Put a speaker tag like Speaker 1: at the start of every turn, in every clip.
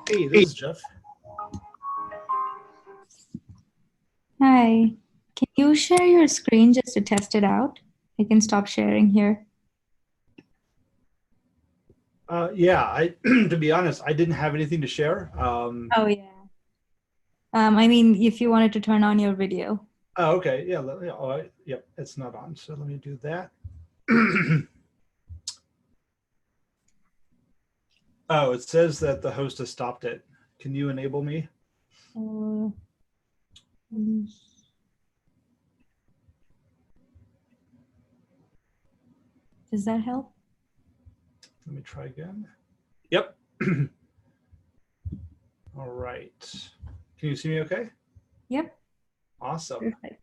Speaker 1: Hey, this is Jeff.
Speaker 2: Hi, can you share your screen just to test it out? I can stop sharing here.
Speaker 1: Yeah, to be honest, I didn't have anything to share.
Speaker 2: Oh, yeah. I mean, if you wanted to turn on your video.
Speaker 1: Oh, okay. Yeah. Yep. It's not on. So let me do that. Oh, it says that the host has stopped it. Can you enable me?
Speaker 2: Uh, mm, does that help?
Speaker 1: Let me try again. Yep. All right. Can you see me okay?
Speaker 2: Yep,
Speaker 1: Awesome.
Speaker 2: perfect.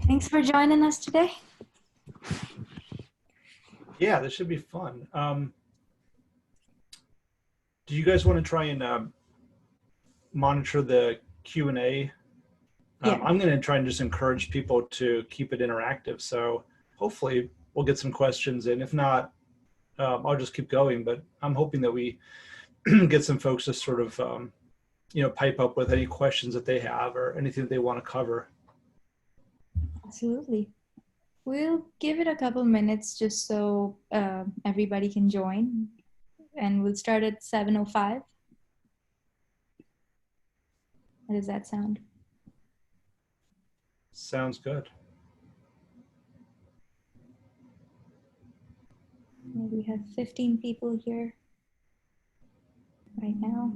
Speaker 2: Thanks for joining us today.
Speaker 1: Yeah, this should be fun. Do you guys want to try and monitor the Q&A?
Speaker 2: Yeah,
Speaker 1: I'm going to try and just encourage people to keep it interactive. So hopefully we'll get some questions in. If not, I'll just keep going. But I'm hoping that we get some folks to sort of, pipe up with any questions that they have or anything that they want to cover.
Speaker 2: absolutely. We'll give it a couple minutes just so everybody can join, and we'll start at 7:05. How does that sound?
Speaker 1: Sounds good.
Speaker 2: We have 15 people here right now.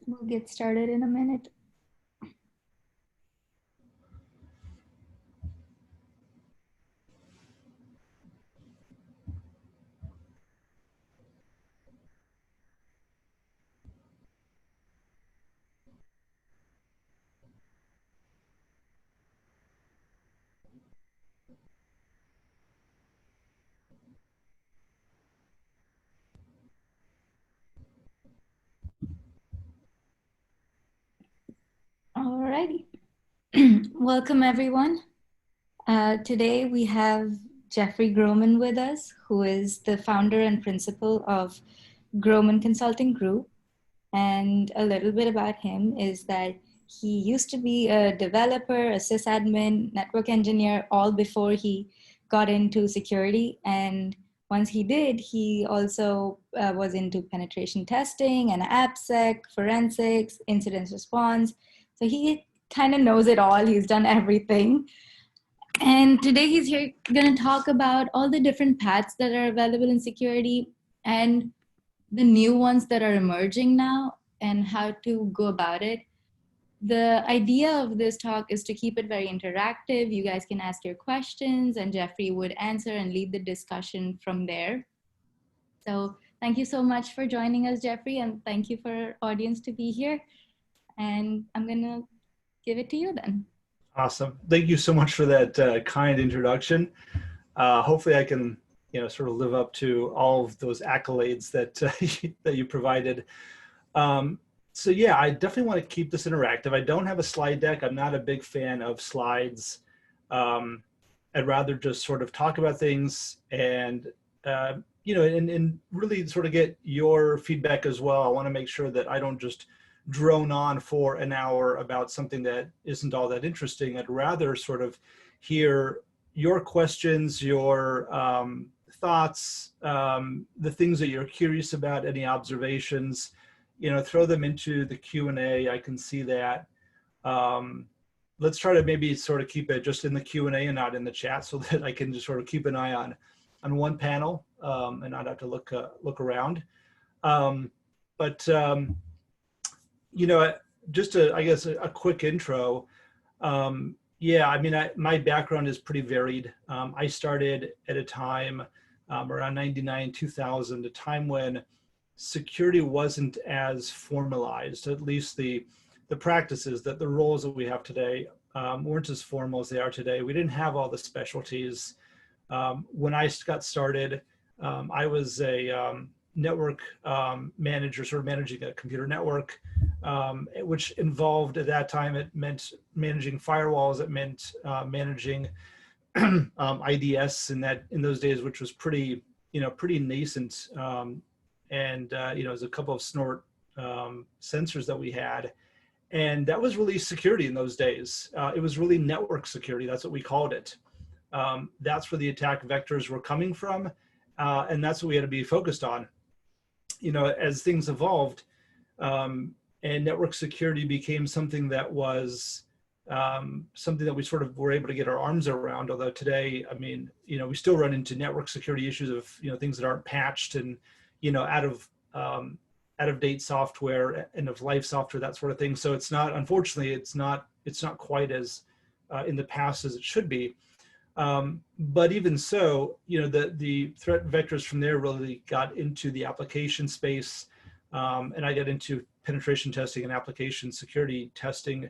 Speaker 2: We'll get started in a minute. All righty. Welcome, everyone. Today we have Jeffrey Groman with us, who is the founder and principal of Groman Consulting Group. And a little bit about him is that he used to be a developer, a sysadmin, network engineer, all before he got into security. And once he did, he also was into penetration testing and AppSec, forensics, incident response. So he kind of knows it all. He's done everything. And today he's here going to talk about all the different paths that are available in security and the new ones that are emerging now and how to go about it. The idea of this talk is to keep it very interactive. You guys can ask your questions and Jeffrey would answer and lead the discussion from there. So thank you so much for joining us, Jeffrey, and thank you for our audience to be here. And I'm going to give it to you then.
Speaker 1: Awesome. Thank you so much for that kind introduction. Hopefully I can, sort of live up to all of those accolades that that you provided. So yeah, I definitely want to keep this interactive. I don't have a slide deck. I'm not a big fan of slides. I'd rather just sort of talk about things and, and really sort of get your feedback as well. I want to make sure that I don't just drone on for an hour about something that isn't all that interesting. I'd rather sort of hear your questions, your thoughts, the things that you're curious about, any observations, throw them into the Q&A. I can see that. Let's try to maybe sort of keep it just in the Q&A and not in the chat so that I can just sort of keep an eye on one panel and not have to look around. Just I guess a quick intro. Yeah, I mean, my background is pretty varied. I started at a time around 99, 2000, a time when security wasn't as formalized, at least the practices, that the roles that we have today weren't as formal as they are today. We didn't have all the specialties. When I got started, I was a network manager, sort of managing a computer network, which involved at that time, it meant managing firewalls, it meant managing IDS in those days, which was pretty nascent. It was a couple of snort sensors that we had. And that was really security in those days. It was really network security. That's what we called it. That's where the attack vectors were coming from. And that's what we had to be focused on. As things evolved, and network security became something that was something that we sort of were able to get our arms around. Although today, I mean, we still run into network security issues of things that aren't patched and out of date software, end of life software, that sort of thing. So it's not, unfortunately, it's not quite as in the past as it should be. But even so, the threat vectors from there really got into the application space, and I got into penetration testing and application security testing,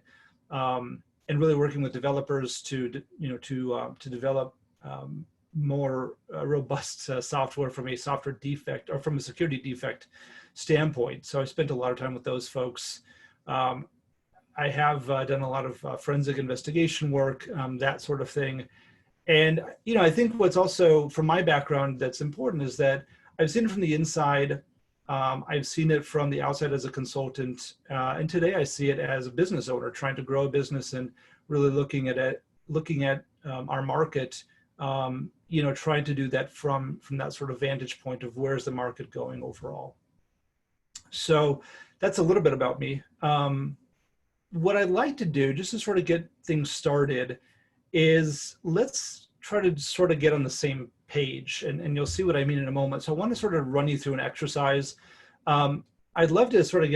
Speaker 1: and really working with developers to develop more robust software from a software defect or from a security defect standpoint. So I spent a lot of time with those folks. I have done a lot of forensic investigation work, that sort of thing. And, I think what's also from my background that's important is that I've seen it from the inside. I've seen it from the outside as a consultant. And today I see it as a business owner trying to grow a business and really looking at our market, trying to do that from that sort of vantage point of where's the market going overall. So that's a little bit about me. What I'd like to do, just to sort of get things started, is let's try to sort of get on the same page, and you'll see what I mean in a moment. So I want to sort of run you through an exercise. I'd love to sort of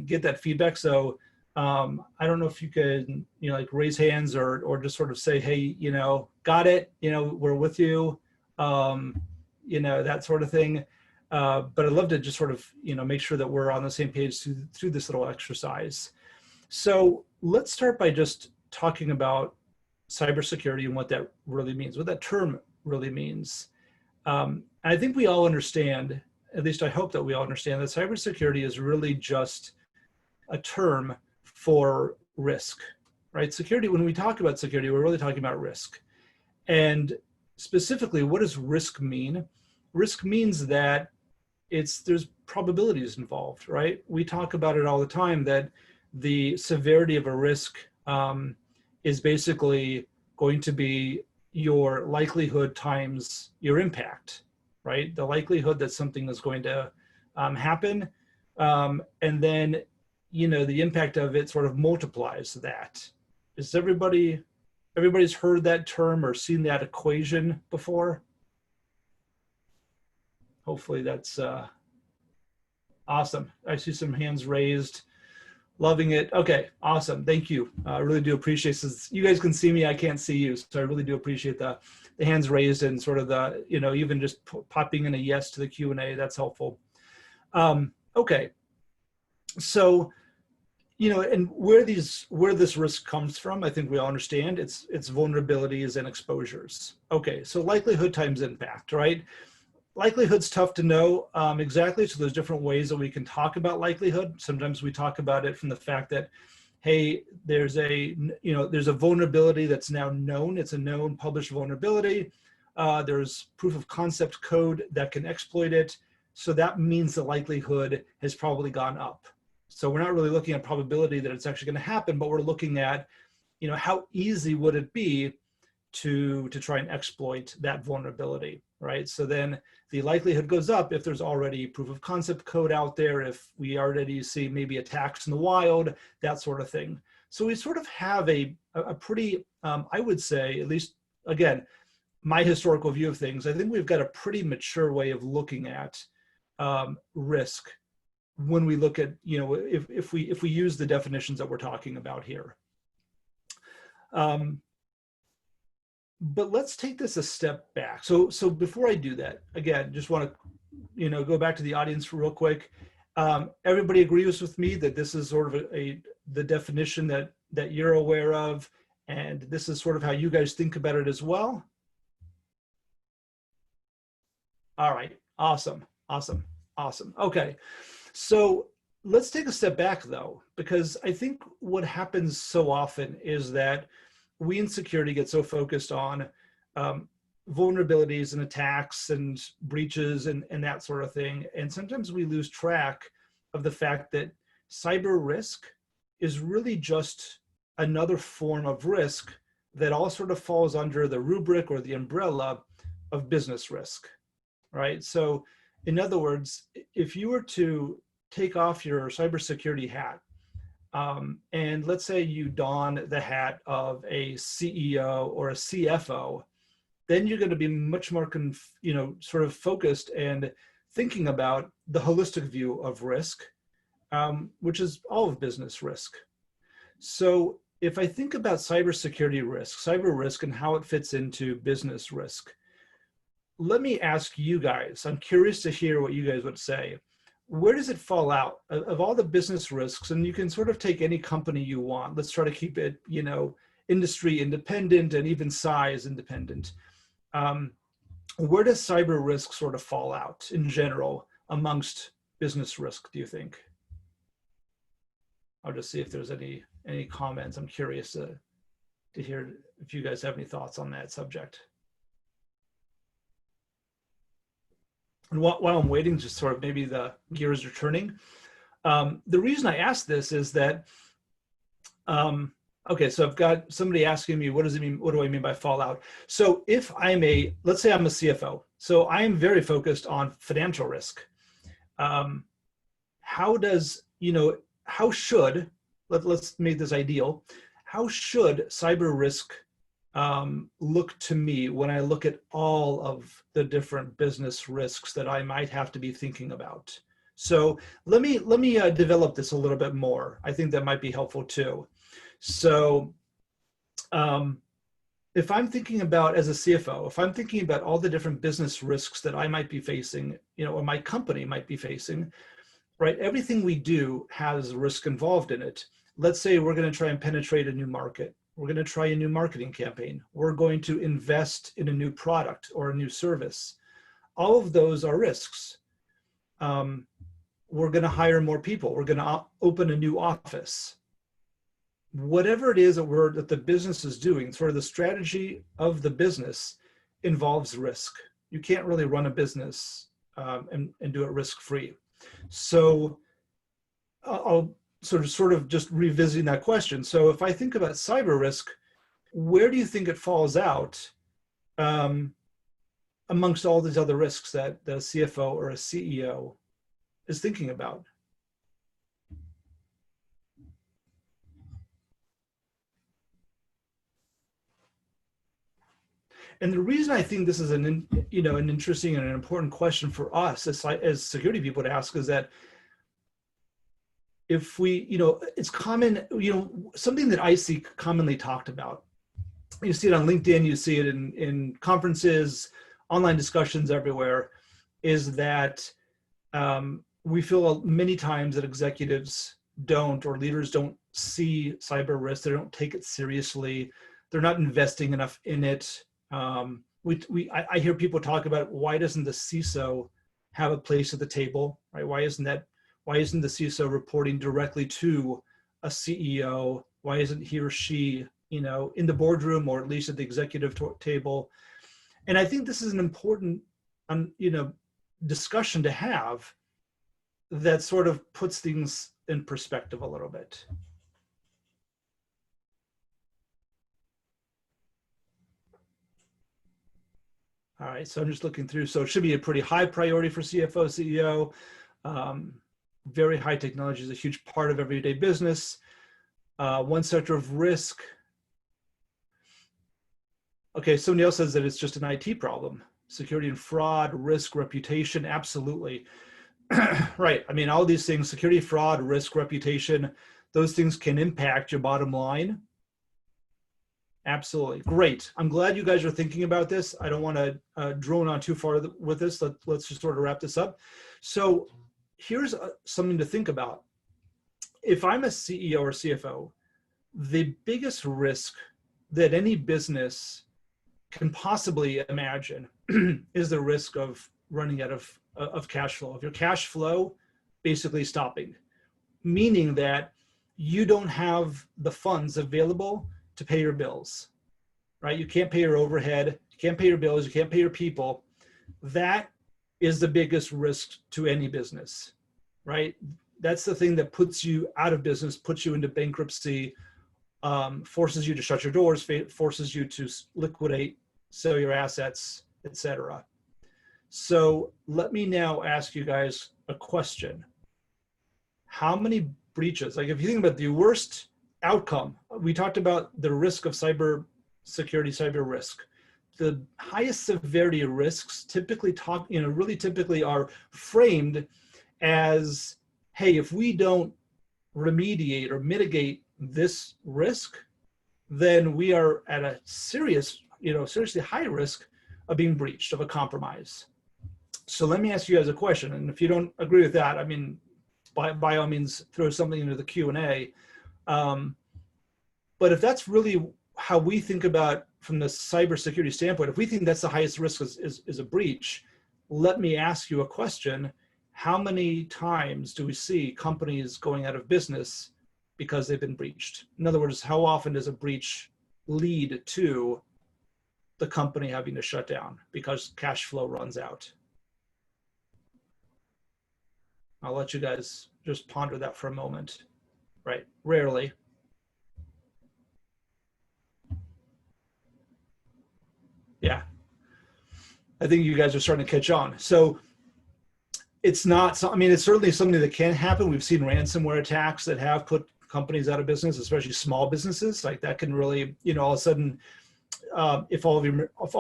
Speaker 1: get that feedback. So I don't know if you could, like raise hands or just sort of say, hey, got it, we're with you, that sort of thing. But I'd love to just sort of, make sure that we're on the same page through this little exercise. So let's start by just talking about cybersecurity and what that really means, what that term really means. I think we all understand, at least I hope that we all understand, that cybersecurity is really just a term for risk, right? Security, when we talk about security, we're really talking about risk. And specifically, what does risk mean? Risk means that there's probabilities involved, right? We talk about it all the time, that the severity of a risk is basically going to be your likelihood times your impact, right? The likelihood that something is going to happen, and then, you know, the impact of it sort of multiplies that. Is everybody's heard that term or seen that equation before? Hopefully that's awesome. I see some hands raised. Loving it. Okay, awesome. Thank you. I really do appreciate this. You guys can see me, I can't see you. So I really do appreciate the hands raised and sort of the, you know, even just popping in a yes to the Q&A. That's helpful. Okay. So, you know, and where this risk comes from, I think we all understand, it's vulnerabilities and exposures. Okay, so likelihood times impact, right? Likelihood's tough to know exactly, so there's different ways that we can talk about likelihood. Sometimes we talk about it from the fact that, hey, there's a vulnerability that's now known. It's a known published vulnerability. There's proof of concept code that can exploit it. So that means the likelihood has probably gone up. So we're not really looking at probability that it's actually going to happen, but we're looking at, you know, how easy would it be to try and exploit that vulnerability, right? So then the likelihood goes up if there's already proof of concept code out there, if we already see maybe attacks in the wild, that sort of thing. So we sort of have a pretty, I would say, at least, again, my historical view of things, I think we've got a pretty mature way of looking at risk when we look at, you know, if we use the definitions that we're talking about here. But let's take this a step back. So before I do that, again, just want to, you know, go back to the audience real quick. Everybody agrees with me that this is sort of the definition that you're aware of, and this is sort of how you guys think about it as well. All right, awesome. Okay, so let's take a step back though, because I think what happens so often is that we in security get so focused on vulnerabilities and attacks and breaches and that sort of thing. And sometimes we lose track of the fact that cyber risk is really just another form of risk that all sort of falls under the rubric or the umbrella of business risk, right? So in other words, if you were to take off your cybersecurity hat, and let's say you don the hat of a CEO or a CFO, then you're going to be much more, sort of focused and thinking about the holistic view of risk, which is all of business risk. So if I think about cybersecurity risk, cyber risk, and how it fits into business risk, let me ask you guys, I'm curious to hear what you guys would say. Where does it fall out of all the business risks? And you can sort of take any company you want. Let's try to keep it, you know, industry independent and even size independent. Where does cyber risk sort of fall out in general amongst business risk, do you think? I'll just see if there's any comments. I'm curious to hear if you guys have any thoughts on that subject. And while I'm waiting, just sort of maybe the gears are turning. The reason I asked this is that, okay, so I've got somebody asking me, what does it mean? What do I mean by fallout? So if let's say I'm a CFO, so I am very focused on financial risk. How should, let's make this ideal, how should cyber risk look to me when I look at all of the different business risks that I might have to be thinking about? So let me develop this a little bit more. I think that might be helpful too. So if I'm thinking about, as a CFO, if I'm thinking about all the different business risks that I might be facing, you know, or my company might be facing, right? Everything we do has risk involved in it. Let's say we're going to try and penetrate a new market. We're going to try a new marketing campaign. We're going to invest in a new product or a new service. All of those are risks. We're going to hire more people. We're going to open a new office. Whatever it is that the business is doing, sort of the strategy of the business involves risk. You can't really run a business and do it risk-free. So I'll sort of just revisiting that question. So if I think about cyber risk, where do you think it falls out amongst all these other risks that the CFO or a CEO is thinking about? And the reason I think this is an interesting and an important question for us as security people to ask is that if we, it's common, something that I see commonly talked about. You see it on LinkedIn, you see it in conferences, online discussions everywhere, is that we feel many times that executives don't, or leaders don't see cyber risk. They don't take it seriously. They're not investing enough in it. I hear people talk about, why doesn't the CISO have a place at the table, right? Why isn't the CISO reporting directly to a CEO? Why isn't he or she, in the boardroom, or at least at the executive table? And I think this is an important, discussion to have that sort of puts things in perspective a little bit. All right, so I'm just looking through. So it should be a pretty high priority for CFO, CEO. Very high technology is a huge part of everyday business. One sector of risk. Okay, somebody else says that it's just an IT problem. Security and fraud, risk, reputation, absolutely. Right, I mean, all these things, security, fraud, risk, reputation, those things can impact your bottom line. Absolutely, great. I'm glad you guys are thinking about this. I don't want to drone on too far with this. Let's just sort of wrap this up. So here's something to think about. If I'm a CEO or CFO, the biggest risk that any business can possibly imagine is the risk of running out of cash flow, of your cash flow basically stopping, meaning that you don't have the funds available to pay your bills, right? You can't pay your overhead, you can't pay your bills, you can't pay your people. That is the biggest risk to any business, right? That's the thing that puts you out of business, puts you into bankruptcy, forces you to shut your doors, forces you to liquidate, sell your assets, etc. So let me now ask you guys a question. How many breaches, like if you think about the worst outcome, we talked about the risk of cyber security, cyber risk. The highest severity risks typically typically are framed as, hey, if we don't remediate or mitigate this risk, then we are at a seriously high risk of being breached, of a compromise. So let me ask you guys a question, and if you don't agree with that, I mean, by all means, throw something into the Q&A. But if that's really how we think about from the cybersecurity standpoint, if we think that's the highest risk is a breach, let me ask you a question. How many times do we see companies going out of business because they've been breached? In other words, how often does a breach lead to the company having to shut down because cash flow runs out? I'll let you guys just ponder that for a moment. Right, rarely. Yeah, I think you guys are starting to catch on. So it's not, I mean, it's certainly something that can happen. We've seen ransomware attacks that have put companies out of business, especially small businesses. Like that can really, all of a sudden, if all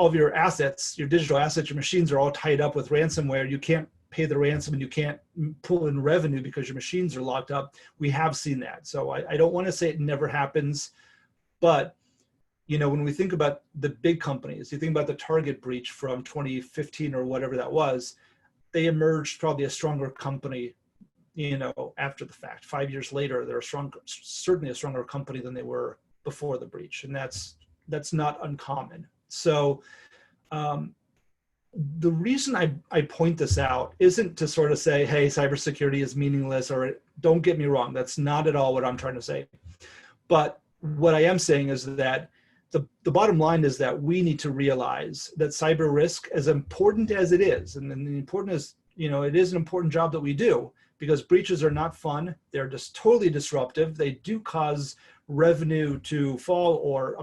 Speaker 1: of your assets, your digital assets, your machines are all tied up with ransomware, you can't pay the ransom and you can't pull in revenue because your machines are locked up. We have seen that. So I don't want to say it never happens, but when we think about the big companies, you think about the Target breach from 2015 or whatever that was, they emerged probably a stronger company, after the fact. 5 years later, they're certainly a stronger company than they were before the breach. And that's not uncommon. So the reason I point this out isn't to sort of say, hey, cybersecurity is meaningless, or don't get me wrong, that's not at all what I'm trying to say. But what I am saying is that the bottom line is that we need to realize that cyber risk, as important as it is, and the important is, it is an important job that we do, because breaches are not fun. They're just totally disruptive. They do cause revenue to fall, or,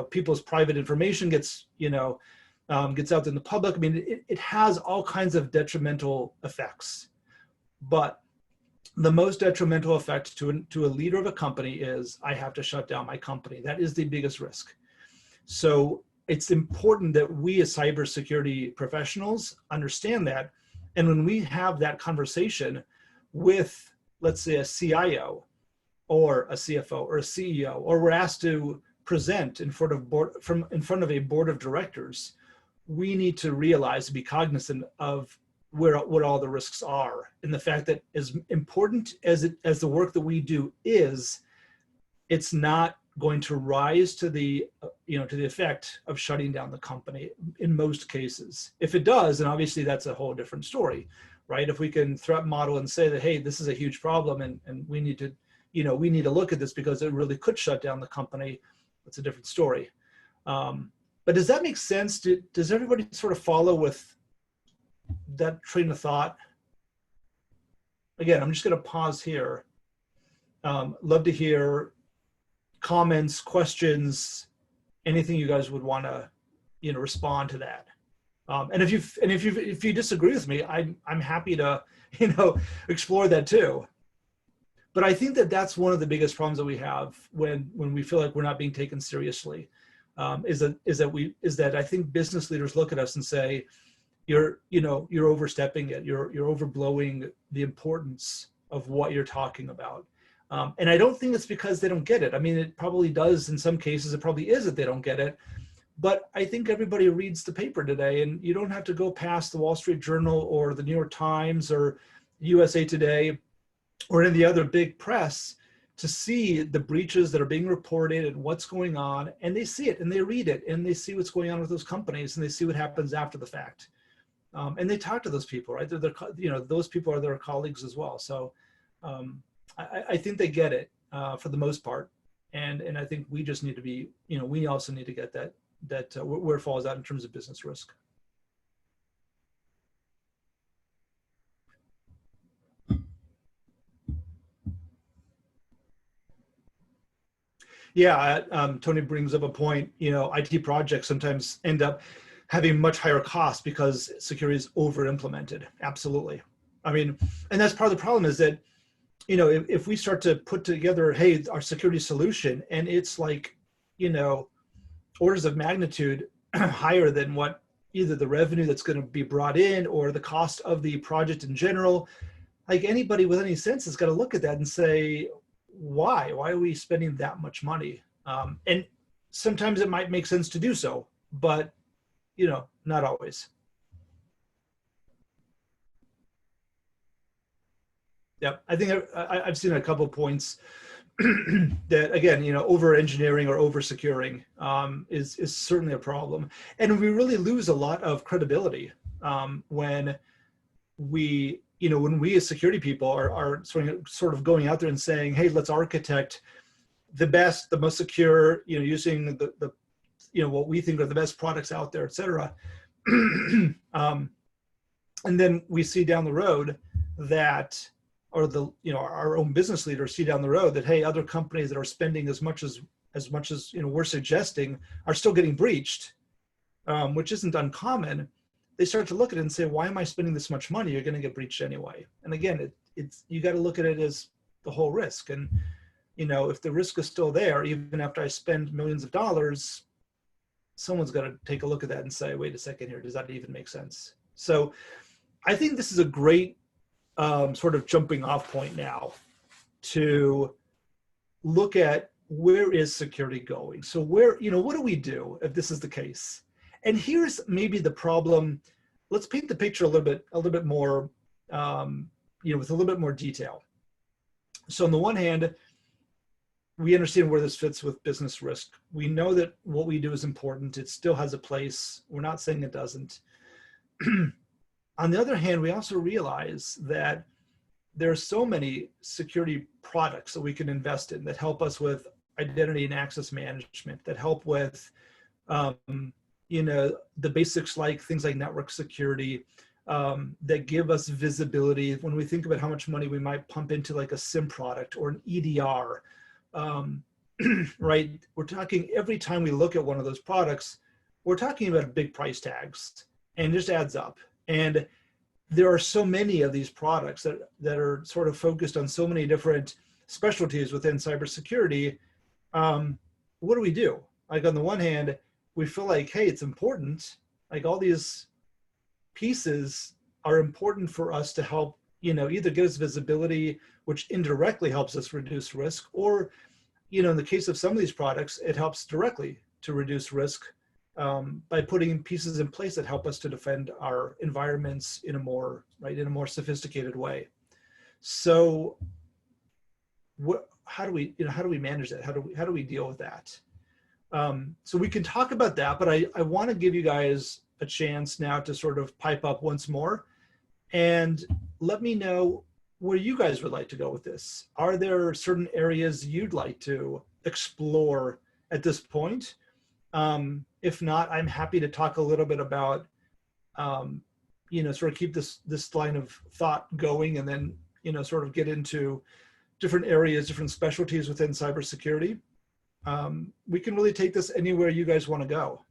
Speaker 1: people's private information gets out in the public. It has all kinds of detrimental effects. But the most detrimental effect to a leader of a company is, I have to shut down my company. That is the biggest risk. So it's important that we as cybersecurity professionals understand that. And when we have that conversation with, let's say, a CIO or a CFO or a CEO, or we're asked to present in front of a board of directors, we need to realize, to be cognizant of what all the risks are, and the fact that, as important as the work that we do is, it's not going to rise to the effect of shutting down the company in most cases. If it does, then obviously that's a whole different story, right? If we can threat model and say that, hey, this is a huge problem, and we need to look at this because it really could shut down the company, that's a different story. But does that make sense? Does everybody sort of follow with that train of thought? Again, I'm just going to pause here. Love to hear comments, questions, anything you guys would want to, respond to that. And if you disagree with me, I'm happy to, explore that too. But I think that that's one of the biggest problems that we have when we feel like we're not being taken seriously. Is that I think business leaders look at us and say, you're overstepping it. You're overblowing the importance of what you're talking about. And I don't think it's because they don't get it. It probably does in some cases. It probably is that they don't get it. But I think everybody reads the paper today, and you don't have to go past the Wall Street Journal or the New York Times or USA Today or any of the other big press to see the breaches that are being reported and what's going on. And they see it and they read it and they see what's going on with those companies and they see what happens after the fact. And they talk to those people, right? Those people are their colleagues as well. So I think they get it for the most part. And I think we just need to be, we also need to get that where it falls out in terms of business risk. Yeah, Tony brings up a point. IT projects sometimes end up having much higher costs because security is over implemented. Absolutely. And that's part of the problem is that, if we start to put together, hey, our security solution, and it's like, orders of magnitude higher than what either the revenue that's going to be brought in or the cost of the project in general, like anybody with any sense has got to look at that and say, why are we spending that much money? And sometimes it might make sense to do so, but not always. Yeah, I think I've seen a couple of points that, again, over engineering or over securing is certainly a problem. And we really lose a lot of credibility when we as security people are sort of going out there and saying, hey, let's architect the best, the most secure, using the what we think are the best products out there, et cetera. And then we see down the road that, or our own business leaders see down the road that, hey, other companies that are spending as much as we're suggesting are still getting breached, which isn't uncommon. They start to look at it and say, why am I spending this much money? You're going to get breached anyway. And again, you got to look at it as the whole risk. And if the risk is still there, even after I spend millions of dollars, someone's got to take a look at that and say, wait a second here, does that even make sense? So I think this is a great sort of jumping off point now to look at where is security going. So what do we do if this is the case? And here's maybe the problem. Let's paint the picture a little bit more, with a little bit more detail. So on the one hand, we understand where this fits with business risk. We know that what we do is important. It still has a place. We're not saying it doesn't. On the other hand, we also realize that there are so many security products that we can invest in that help us with identity and access management that help with, the basics like things like network security, that give us visibility when we think about how much money we might pump into like a SIM product or an EDR. Right? We're talking every time we look at one of those products, we're talking about big price tags, and it just adds up. And there are so many of these products that are sort of focused on so many different specialties within cybersecurity. What do we do? Like on the one hand, we feel like, hey, it's important. Like all these pieces are important for us to help, either get us visibility, which indirectly helps us reduce risk, or, in the case of some of these products, it helps directly to reduce risk by putting pieces in place that help us to defend our environments in a more sophisticated way. So how do we manage that? How do we deal with that? So we can talk about that, but I want to give you guys a chance now to sort of pipe up once more and let me know where you guys would like to go with this. Are there certain areas you'd like to explore at this point? If not, I'm happy to talk a little bit about, sort of keep this line of thought going, and then, sort of get into different areas, different specialties within cybersecurity. We can really take this anywhere you guys want to go.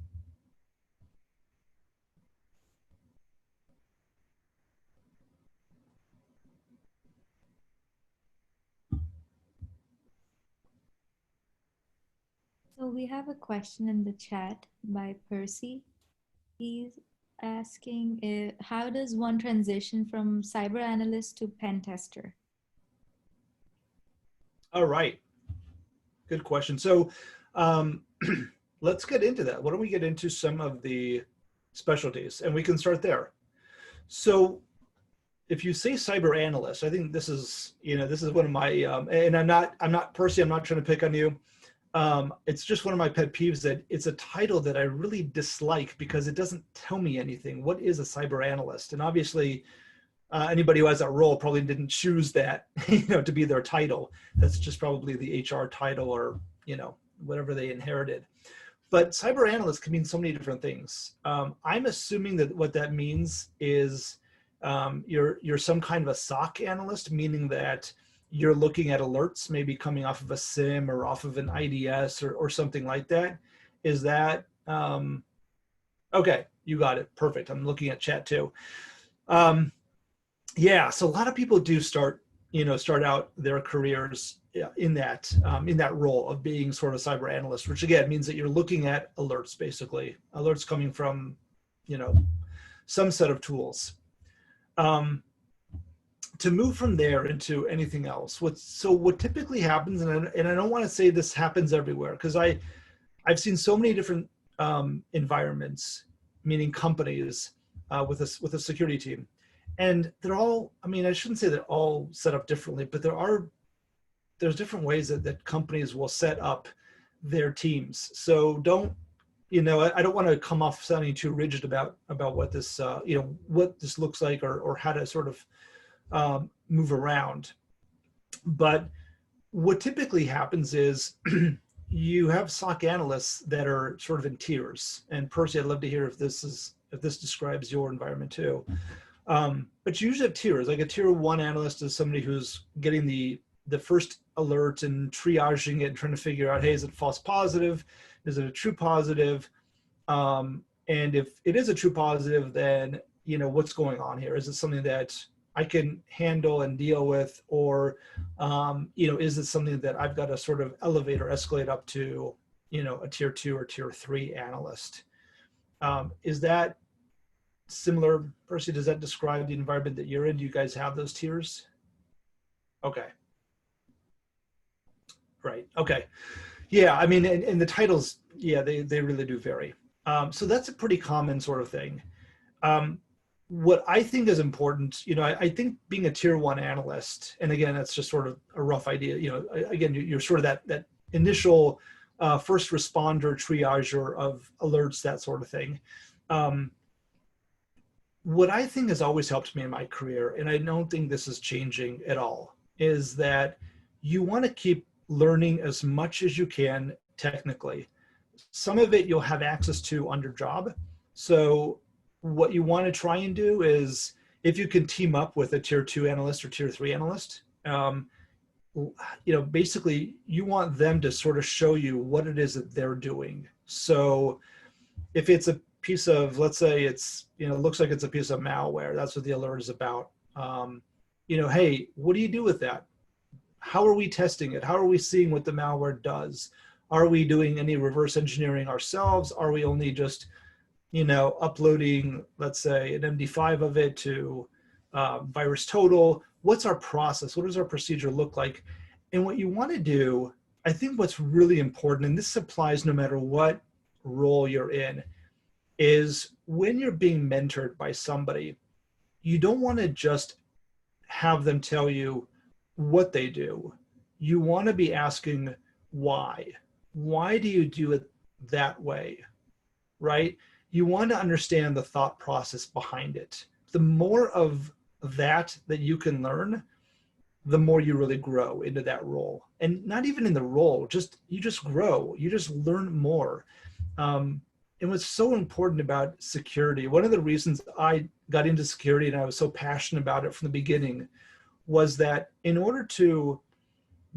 Speaker 2: So we have a question in the chat by Percy. He's asking, how does one transition from cyber analyst to pen tester?
Speaker 1: All right. Good question. So let's get into that. Why don't we get into some of the specialties, and we can start there. So if you say cyber analyst, I think this is one of my, and I'm not Percy, I'm not trying to pick on you. It's just one of my pet peeves that it's a title that I really dislike because it doesn't tell me anything. What is a cyber analyst? And obviously, anybody who has that role probably didn't choose that, to be their title. That's just probably the HR title or, whatever they inherited. But cyber analyst can mean so many different things. I'm assuming that what that means is you're some kind of a SOC analyst, meaning that you're looking at alerts maybe coming off of a SIM or off of an IDS or something like that. Is that, okay, you got it, perfect. I'm looking at chat too. Yeah, so a lot of people do start out their careers in that role of being sort of cyber analyst, which again means that you're looking at alerts, basically alerts coming from, some set of tools. To move from there into anything else, what typically happens, and I don't want to say this happens everywhere, because I've seen so many different environments, meaning companies with a security team, and they're all, I shouldn't say they're all set up differently, but there's different ways that companies will set up their teams. So I don't want to come off sounding too rigid about what this what this looks like or how to sort of move around. But what typically happens is you have SOC analysts that are sort of in tiers. And Percy, I'd love to hear if this describes your environment too. But you usually have tiers. Like a tier 1 analyst is somebody who's getting the first alert and triaging it and trying to figure out, hey, is it false positive? Is it a true positive? And if it is a true positive, then what's going on here? Is it something that I can handle and deal with, or is it something that I've got to sort of elevate or escalate up to a tier 2 or tier 3 analyst? Is that similar, Percy? Does that describe the environment that you're in? Do you guys have those tiers? Okay. Right. Okay. Yeah. And the titles, yeah, they really do vary. So that's a pretty common sort of thing. What I think is important, I think being a tier 1 analyst, and again, that's just sort of a rough idea, again, you're sort of that initial first responder triager of alerts, that sort of thing. What I think has always helped me in my career, and I don't think this is changing at all, is that you want to keep learning as much as you can technically. Some of it you'll have access to on your job. So what you want to try and do is, if you can team up with a tier 2 analyst or tier 3 analyst, basically you want them to sort of show you what it is that they're doing. So if it's a piece of, let's say it's, looks like it's a piece of malware, that's what the alert is about. Hey, what do you do with that? How are we testing it? How are we seeing what the malware does? Are we doing any reverse engineering ourselves? Are we only just, uploading, let's say, an MD5 of it to VirusTotal? What's our process? What does our procedure look like? And what you want to do, I think what's really important, and this applies no matter what role you're in, is when you're being mentored by somebody, you don't want to just have them tell you what they do. You want to be asking why. Why do you do it that way, right? You want to understand the thought process behind it. The more of that you can learn, the more you really grow into that role. And not even in the role, you just grow, you just learn more. And what's so important about security, one of the reasons I got into security and I was so passionate about it from the beginning, was that in order to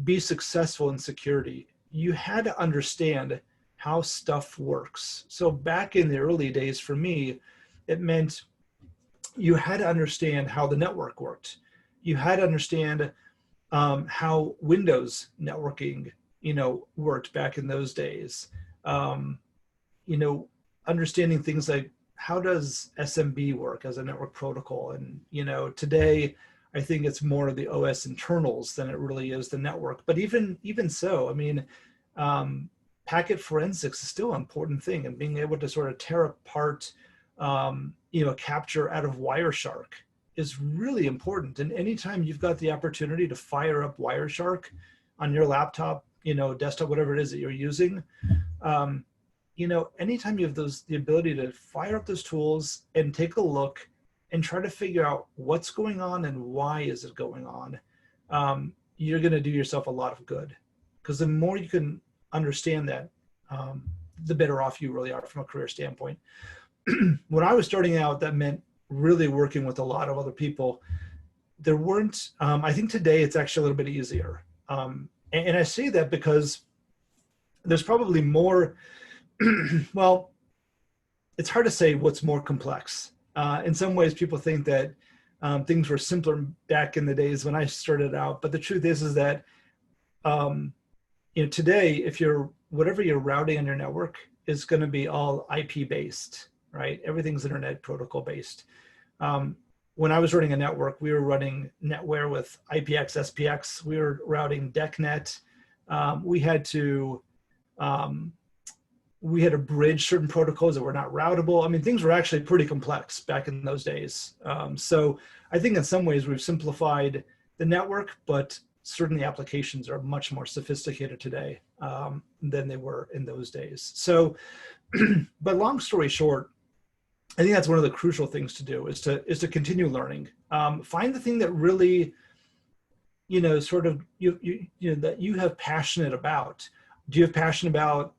Speaker 1: be successful in security, you had to understand how stuff works. So back in the early days for me, it meant you had to understand how the network worked. You had to understand how Windows networking, worked back in those days. Understanding things like, how does SMB work as a network protocol? And, today, I think it's more of the OS internals than it really is the network. But even so, I mean, packet forensics is still an important thing, and being able to sort of tear apart, capture out of Wireshark is really important. And anytime you've got the opportunity to fire up Wireshark on your laptop, desktop, whatever it is that you're using, anytime you have the ability to fire up those tools and take a look and try to figure out what's going on and why is it going on, you're going to do yourself a lot of good. Because the more you can understand that, the better off you really are from a career standpoint. When I was starting out, that meant really working with a lot of other people. There weren't, I think today it's actually a little bit easier. And I say that because there's probably more, well, it's hard to say what's more complex. In some ways, people think that things were simpler back in the days when I started out. But the truth is that today, whatever you're routing on your network is going to be all IP based, right? Everything's internet protocol based. When I was running a network, we were running NetWare with IPX, SPX. We were routing DECnet. We had to bridge certain protocols that were not routable. I mean, things were actually pretty complex back in those days. So I think in some ways we've simplified the network, but certainly applications are much more sophisticated today than they were in those days. So, but long story short, I think that's one of the crucial things to do is to continue learning. Find the thing that really, that you have passionate about. Do you have passion about,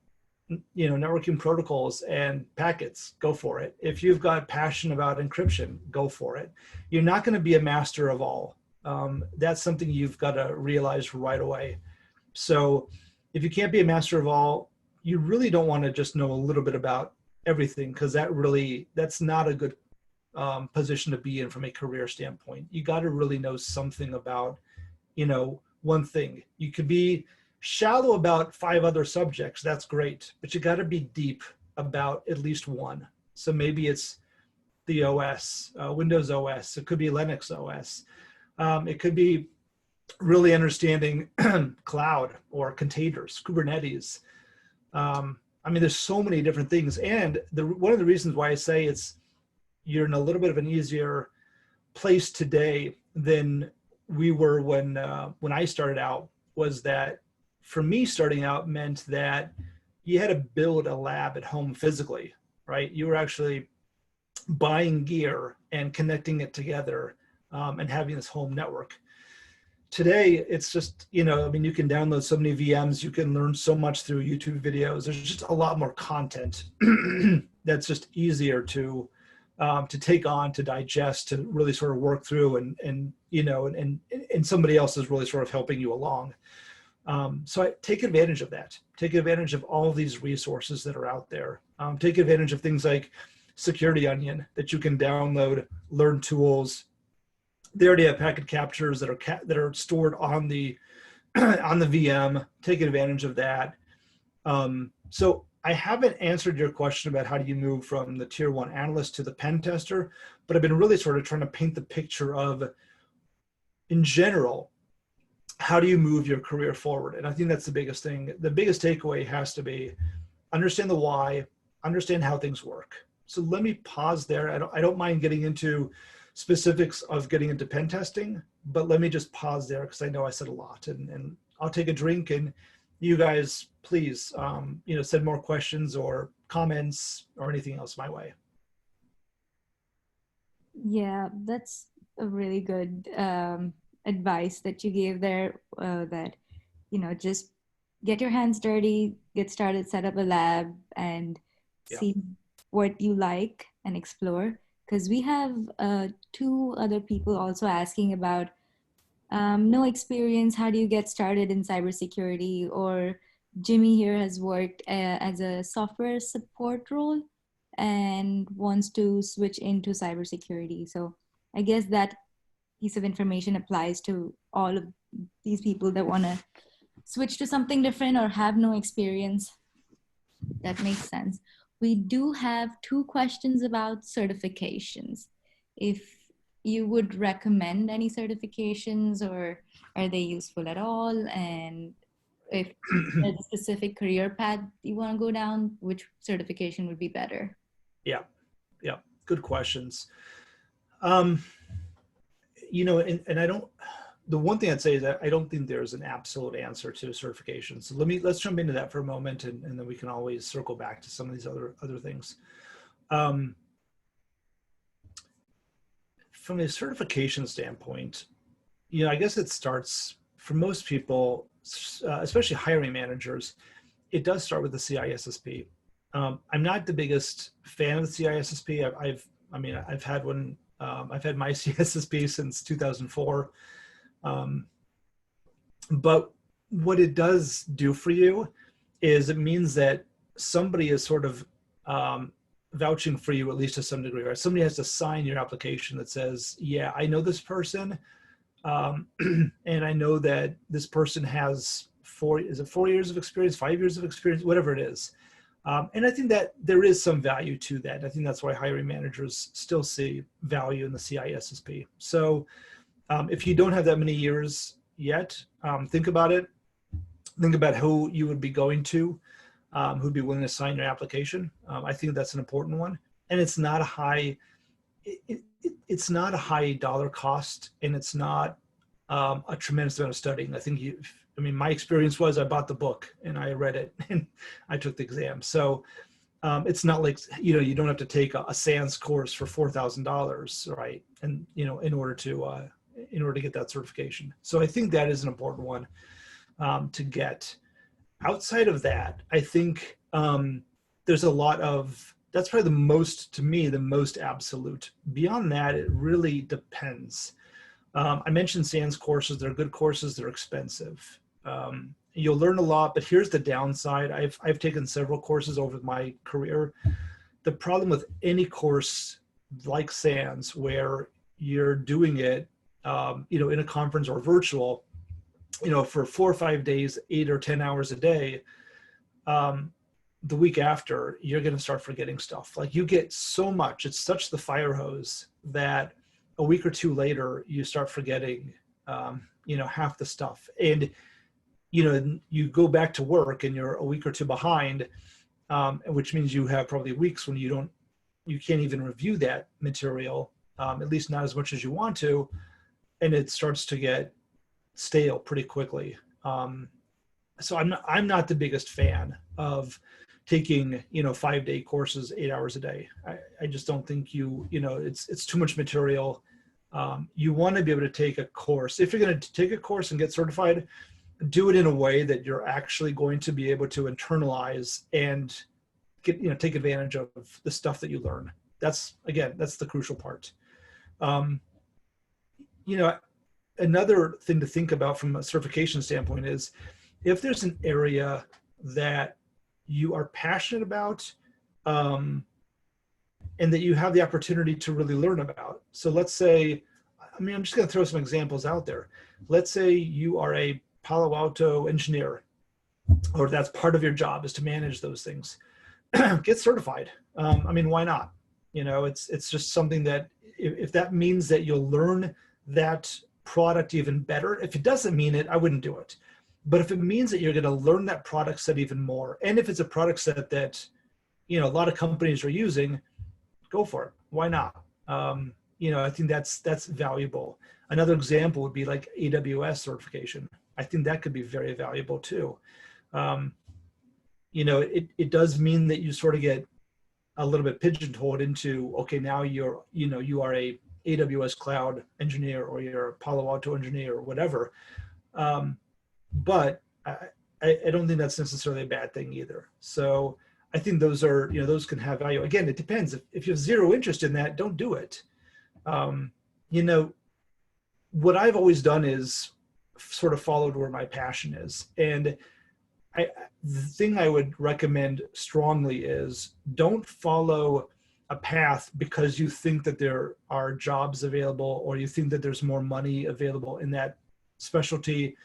Speaker 1: networking protocols and packets? Go for it. If you've got passion about encryption, go for it. You're not going to be a master of all. That's something you've got to realize right away. So if you can't be a master of all, you really don't want to just know a little bit about everything, because that's not a good position to be in from a career standpoint. You got to really know something about, one thing. You could be shallow about 5 other subjects, that's great, but you got to be deep about at least one. So maybe it's the OS, Windows OS, it could be Linux OS. It could be really understanding cloud or containers, Kubernetes. There's so many different things. And one of the reasons why I say you're in a little bit of an easier place today than we were when I started out, was that for me, starting out meant that you had to build a lab at home physically, right? You were actually buying gear and connecting it together and having this home network. today it's just, you know, I mean, you can download so many VMs, you can learn so much through YouTube videos. There's just a lot more content that's just easier to take on, to digest, to really sort of work through, and you know, and somebody else is really sort of helping you along. So I take advantage of that. Take advantage of all of these resources that are out there. Take advantage of things like Security Onion that you can download, learn tools. They already have packet captures that are stored on the on the VM. Take advantage of that. So I haven't answered your question about how do you move from the tier 1 analyst to the pen tester, but I've been really sort of trying to paint the picture of, in general, how do you move your career forward? And I think that's the biggest thing. The biggest takeaway has to be understand the why, understand how things work. So let me pause there. I don't mind getting into specifics of getting into pen testing, but let me just pause there because I know I said a lot, and I'll take a drink, and you guys, please, you know, send more questions or comments or anything else my way.
Speaker 2: Yeah, that's a really good advice that you gave there, that, you know, just get your hands dirty, get started, set up a lab, and see what you like and explore. Because we have 2 other people also asking about no experience, how do you get started in cybersecurity? Or Jimmy here has worked as a software support role and wants to switch into cybersecurity. So I guess that piece of information applies to all of these people that want to switch to something different or have no experience. That makes sense. We do have 2 questions about certifications. If you would recommend any certifications, or are they useful at all? And if there's a specific career path you want to go down, which certification would be better?
Speaker 1: Yeah, good questions. You know, and I don't, the one thing I'd say is that I don't think there's an absolute answer to certification. So let's jump into that for a moment, and then we can always circle back to some of these other things. From a certification standpoint, you know, I guess it starts for most people, especially hiring managers, it does start with the CISSP. I'm not the biggest fan of the CISSP. I've had one. I've had my CISSP since 2004. But what it does do for you is it means that somebody is sort of vouching for you, at least to some degree, right? Somebody has to sign your application that says, yeah, I know this person. And I know that this person has 4 years of experience, 5 years of experience, whatever it is. And I think that there is some value to that. I think that's why hiring managers still see value in the CISSP. So if you don't have that many years yet, think about it. Think about who you would be going to, who'd be willing to sign your application. I think that's an important one. And it's not a high, it's not a high dollar cost, and it's not a tremendous amount of studying. I think my experience was I bought the book and I read it and I took the exam. So it's not like, you know, you don't have to take a SANS course for $4,000, right? And, you know, in order to get that certification. So I think that is an important one to get. Outside of that, I think there's a lot of, that's probably the most absolute. Beyond that, it really depends. I mentioned SANS courses. They're good courses. They're expensive. You'll learn a lot, but here's the downside. I've taken several courses over my career. The problem with any course like SANS, where you're doing it, you know, in a conference or virtual, you know, for 4 or 5 days, 8 or 10 hours a day, the week after, you're going to start forgetting stuff. Like, you get so much, it's such the fire hose that a week or 2 later, you start forgetting, you know, half the stuff. And, you know, you go back to work and you're a week or 2 behind, which means you have probably weeks when you can't even review that material, at least not as much as you want to. And it starts to get stale pretty quickly. So I'm not the biggest fan of taking, you know, 5-day courses, 8 hours a day. I just don't think you know, it's too much material. You want to be able to take a course. If you're going to take a course and get certified, do it in a way that you're actually going to be able to internalize and take advantage of the stuff that you learn. That's the crucial part. Another thing to think about from a certification standpoint is if there's an area that you are passionate about, and that you have the opportunity to really learn about. So let's say, I'm just going to throw some examples out there. Let's say you are a Palo Alto engineer, or that's part of your job is to manage those things. Get certified. Why not? It's just something that if that means that you'll learn that product even better, if it doesn't mean it, I wouldn't do it. But if it means that you're going to learn that product set even more, and if it's a product set that, a lot of companies are using, go for it. Why not? I think that's valuable. Another example would be like AWS certification. I think that could be very valuable too. It does mean that you sort of get a little bit pigeonholed into, okay, now you are a AWS cloud engineer, or you're a Palo Alto engineer, or whatever. But I don't think that's necessarily a bad thing either. So I think those can have value. Again, it depends. If you have zero interest in that, don't do it. What I've always done is sort of followed where my passion is. And the thing I would recommend strongly is don't follow a path because you think that there are jobs available, or you think that there's more money available in that specialty,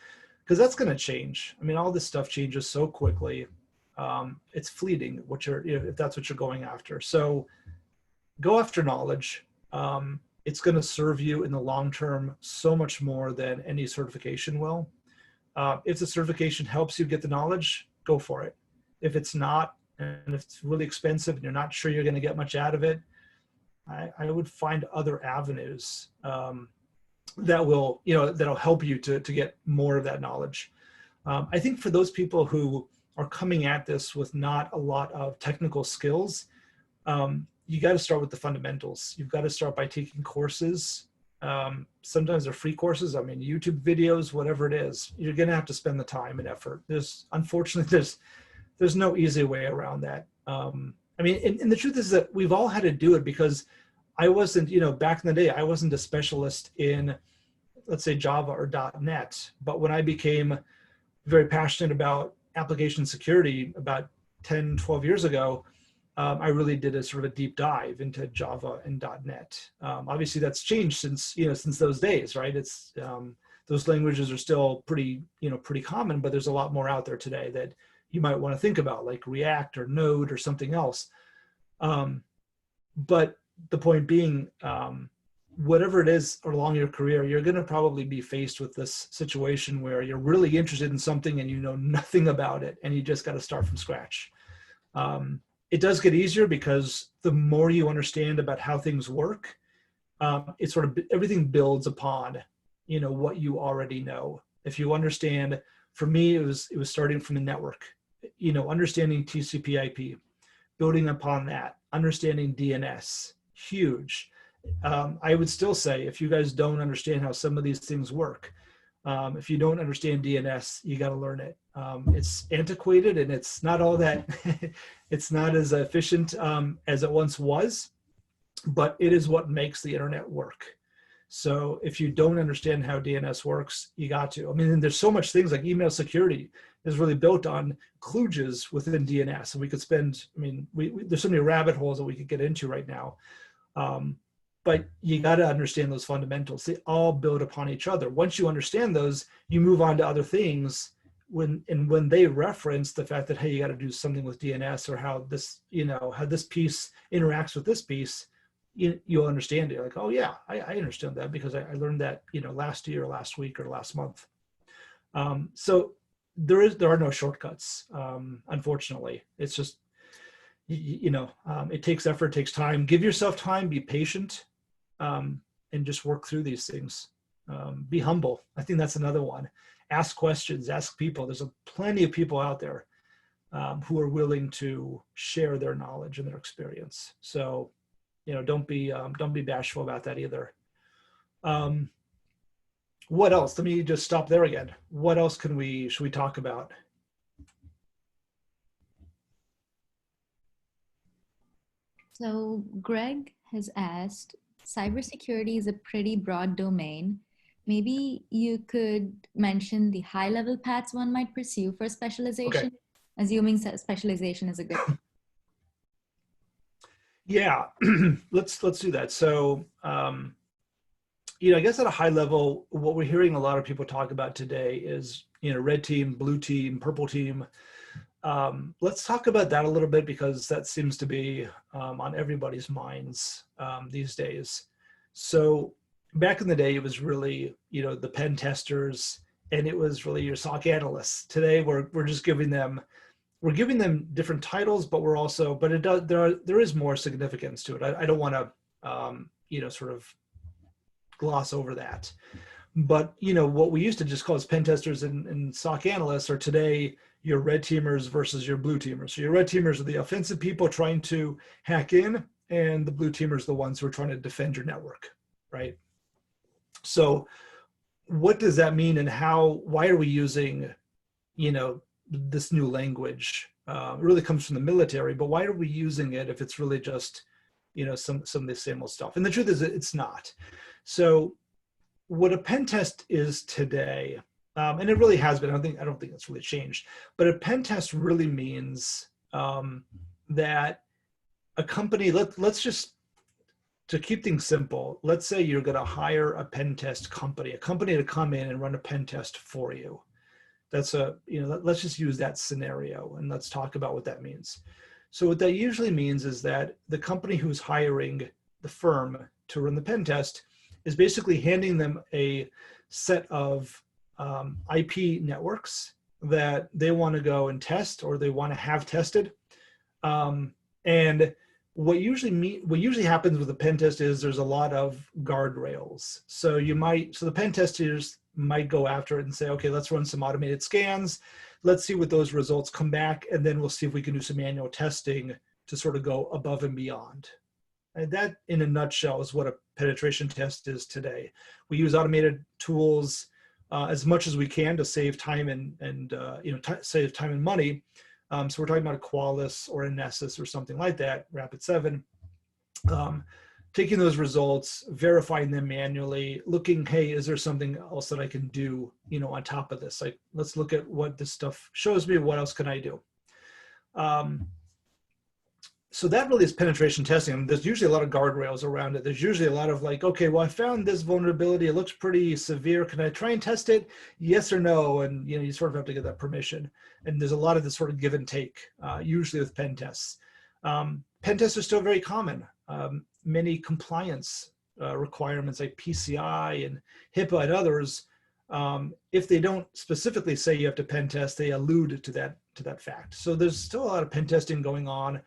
Speaker 1: because that's going to change. All this stuff changes so quickly. It's fleeting if that's what you're going after. So go after knowledge. It's going to serve you in the long term so much more than any certification will. If the certification helps you get the knowledge, go for it. If it's not, and if it's really expensive and you're not sure you're going to get much out of it, I would find other avenues that'll help you to get more of that knowledge. I think for those people who are coming at this with not a lot of technical skills, you got to start with the fundamentals. You've got to start by taking courses. Sometimes they're free courses. YouTube videos, whatever it is, you're going to have to spend the time and effort. Unfortunately, there's no easy way around that. And the truth is that we've all had to do it, because I wasn't, back in the day, I wasn't a specialist in, let's say, Java or .NET. But when I became very passionate about application security about 10, 12 years ago, I really did a sort of a deep dive into Java and .NET. Obviously, that's changed since those days, right? It's those languages are still pretty common, but there's a lot more out there today that you might want to think about, like React or Node or something else. But the point being, whatever it is along your career, you're going to probably be faced with this situation where you're really interested in something and you know nothing about it, and you just got to start from scratch. It does get easier because the more you understand about how things work, it's sort of everything builds upon what you already know. If you understand, for me, it was starting from the network, understanding TCP/IP, building upon that, understanding DNS, huge. I would still say, if you guys don't understand how some of these things work, if you don't understand DNS, you got to learn it. It's antiquated and it's not all that, it's not as efficient as it once was, but it is what makes the internet work. So if you don't understand how DNS works, you got to. There's so much things like email security is really built on kludges within DNS. And we could spend, there's so many rabbit holes that we could get into right now. But you got to understand those fundamentals. They all build upon each other. Once you understand those, you move on to other things when they reference the fact that, hey, you got to do something with DNS, or how this, how this piece interacts with this piece, you'll understand it. Like, oh yeah, I understand that because I learned that, last year, or last week, or last month. So there are no shortcuts. Unfortunately, it's just, it takes effort, it takes time. Give yourself time, be patient, and just work through these things. Be humble. I think that's another one. Ask questions, ask people. There's plenty of people out there who are willing to share their knowledge and their experience. So, don't be bashful about that either. Um, what else? Let me just stop there again. What else should we talk about?
Speaker 2: So Greg has asked, cybersecurity is a pretty broad domain. Maybe you could mention the high-level paths one might pursue for
Speaker 1: Okay.
Speaker 2: specialization, assuming specialization is a good thing.
Speaker 1: Yeah, let's do that. So, I guess at a high level, what we're hearing a lot of people talk about today is, red team, blue team, purple team. Let's talk about that a little bit because that seems to be on everybody's minds these days. So back in the day, it was really, the pen testers, and it was really your SOC analysts. Today, we're just giving them different titles, but there is more significance to it. I don't want to sort of gloss over that. But what we used to just call as pen testers and SOC analysts are today your red teamers versus your blue teamers. So your red teamers are the offensive people trying to hack in, and the blue teamers are the ones who are trying to defend your network, right? So what does that mean, and why are we using this new language? It really comes from the military, but why are we using it if it's really just some of the same old stuff? And the truth is it's not. So what a pen test is today, and it really has been, I don't think it's really changed, but a pen test really means that a company, let's just, to keep things simple, let's say you're going to hire a pen test company, to come in and run a pen test for you. Let's just use that scenario and let's talk about what that means. So what that usually means is that the company who's hiring the firm to run the pen test is basically handing them a set of IP networks that they want to go and test, or they want to have tested. And what usually happens with a pen test is there's a lot of guardrails. So the pen testers might go after it and say, okay, let's run some automated scans. Let's see what those results come back. And then we'll see if we can do some manual testing to sort of go above and beyond. And that, in a nutshell, is what a penetration test is today. We use automated tools as much as we can to save time and save time and money. So we're talking about a Qualys or a Nessus or something like that, Rapid7. Taking those results, verifying them manually, looking, hey, is there something else that I can do, on top of this? Like, let's look at what this stuff shows me. What else can I do? So that really is penetration testing. I mean, there's usually a lot of guardrails around it. There's usually a lot of like, okay, well, I found this vulnerability. It looks pretty severe. Can I try and test it? Yes or no? And, you sort of have to get that permission. And there's a lot of this sort of give and take, usually with pen tests. Pen tests are still very common. Many compliance requirements like PCI and HIPAA and others, if they don't specifically say you have to pen test, they allude to that fact. So there's still a lot of pen testing going on.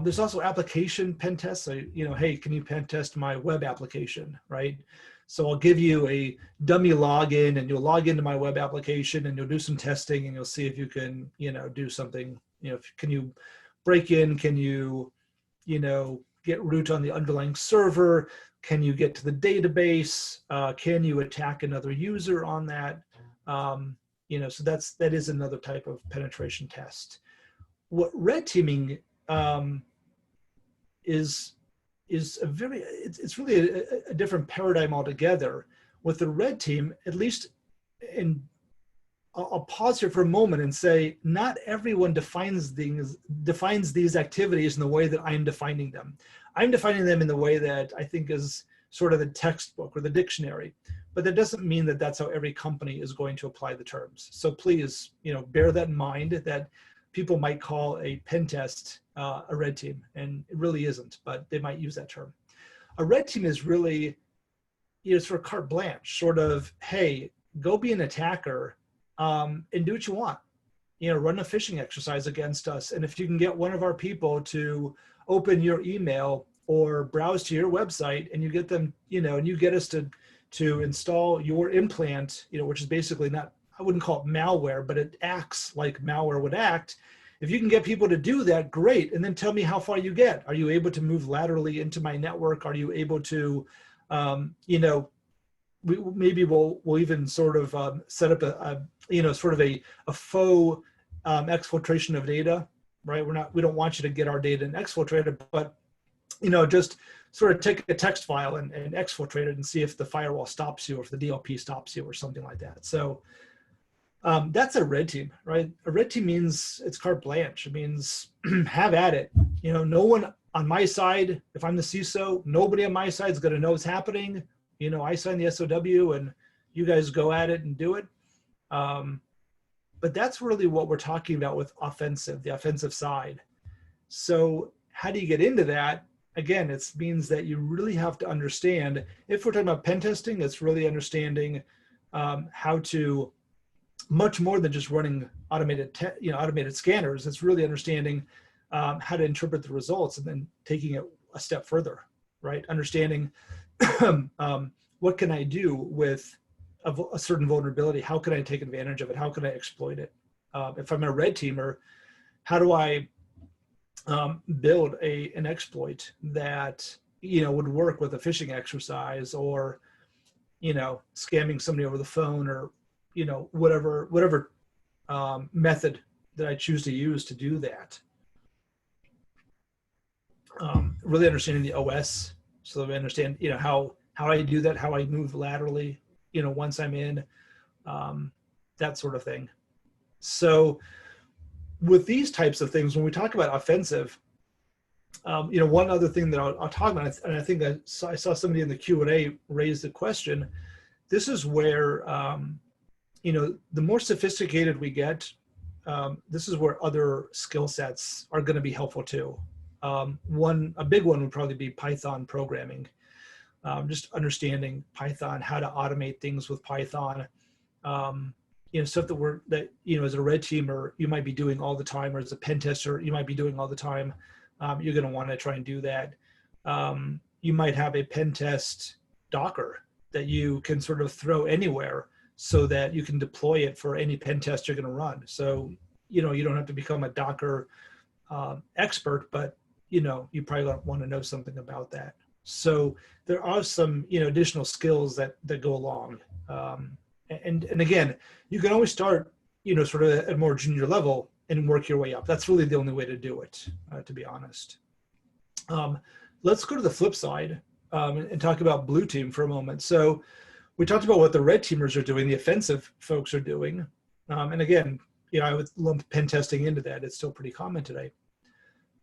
Speaker 1: There's also application pen tests. So, hey, can you pen test my web application, right? So I'll give you a dummy login, and you'll log into my web application, and you'll do some testing, and you'll see if you can, do something. Can you break in? Can you, get root on the underlying server? Can you get to the database? Can you attack another user on that? So that is another type of penetration test. What red teaming is it's really a different paradigm altogether. With the red team, at least, and I'll pause here for a moment and say, not everyone defines these activities in the way that I'm defining them. I'm defining them in the way that I think is sort of the textbook or the dictionary, but that doesn't mean that that's how every company is going to apply the terms. So please, bear that in mind, that people might call a pen test a red team, and it really isn't, but they might use that term. A red team is really, sort of carte blanche, sort of, hey, go be an attacker and do what you want. Run a phishing exercise against us. And if you can get one of our people to open your email or browse to your website, and you get them, and you get us to install your implant, which is basically not, I wouldn't call it malware, but it acts like malware would act. If you can get people to do that, great. And then tell me how far you get. Are you able to move laterally into my network? Are you able to, maybe we'll even sort of set up a sort of a faux exfiltration of data, right? We don't want you to get our data and exfiltrate it, but just sort of take a text file and exfiltrate it and see if the firewall stops you or if the DLP stops you or something like that. So that's a red team, right? A red team means it's carte blanche. It means have at it. No one on my side, if I'm the CISO, nobody on my side is going to know what's happening. I sign the SOW and you guys go at it and do it. But that's really what we're talking about with the offensive side. So how do you get into that? Again, it means that you really have to understand, if we're talking about pen testing, it's really understanding how to, much more than just running automated scanners. It's really understanding how to interpret the results and then taking it a step further, right? Understanding what can I do with a certain vulnerability? How can I take advantage of it? How can I exploit it? If I'm a red teamer, how do I build an exploit that would work with a phishing exercise, or scamming somebody over the phone, or whatever method that I choose to use to do that. Really understanding the OS, so that I understand how I do that, how I move laterally once I'm in, that sort of thing. So with these types of things, when we talk about offensive, one other thing that I'll talk about, and I think I saw somebody in the Q&A raise the question, this is where, the more sophisticated we get, this is where other skill sets are going to be helpful too. A big one would probably be Python programming. Just understanding Python, how to automate things with Python, stuff that as a red teamer, you might be doing all the time, or as a pen tester, you might be doing all the time. You're going to want to try and do that. You might have a pen test Docker that you can sort of throw anywhere so that you can deploy it for any pen test you're going to run. So, you don't have to become a Docker expert, but, you probably want to know something about that. So there are some, additional skills that go along. And again, you can always start, sort of at a more junior level and work your way up. That's really the only way to do it, to be honest. Let's go to the flip side and talk about blue team for a moment. So we talked about what the red teamers are doing, the offensive folks are doing. And again, I would lump pen testing into that. It's still pretty common today.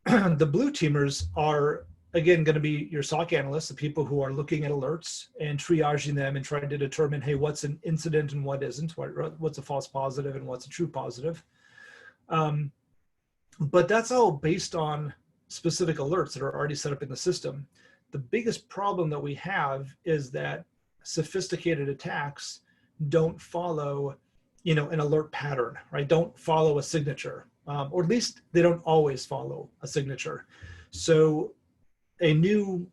Speaker 1: The blue teamers are, again, going to be your SOC analysts, the people who are looking at alerts and triaging them and trying to determine, hey, what's an incident and what isn't, what's a false positive and what's a true positive. But that's all based on specific alerts that are already set up in the system. The biggest problem that we have is that sophisticated attacks don't follow, an alert pattern, right? Don't follow a signature, or at least they don't always follow a signature. So a new,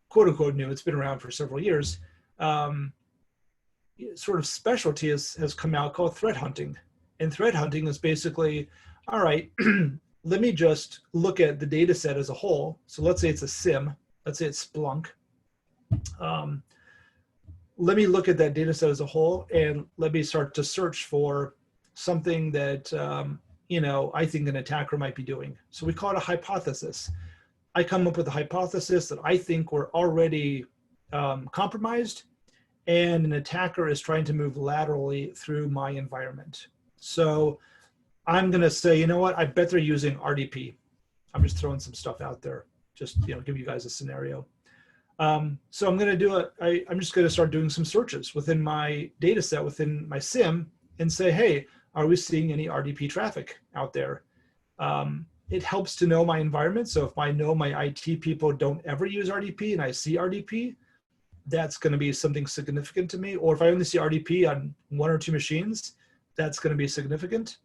Speaker 1: quote unquote new, it's been around for several years, sort of specialty has come out called threat hunting. And threat hunting is basically, all right, let me just look at the data set as a whole. So let's say it's a SIM, let's say it's Splunk. Let me look at that data set as a whole, and let me start to search for something that, I think an attacker might be doing. So we call it a hypothesis. I come up with a hypothesis that I think we're already compromised, and an attacker is trying to move laterally through my environment. So I'm going to say, I bet they're using RDP. I'm just throwing some stuff out there, just give you guys a scenario. So I'm going to I'm just going to start doing some searches within my data set, within my SIM, and say, hey, are we seeing any RDP traffic out there? It helps to know my environment. So if I know my IT people don't ever use RDP and I see RDP, that's going to be something significant to me. Or if I only see RDP on 1 or 2 machines, that's going to be significant.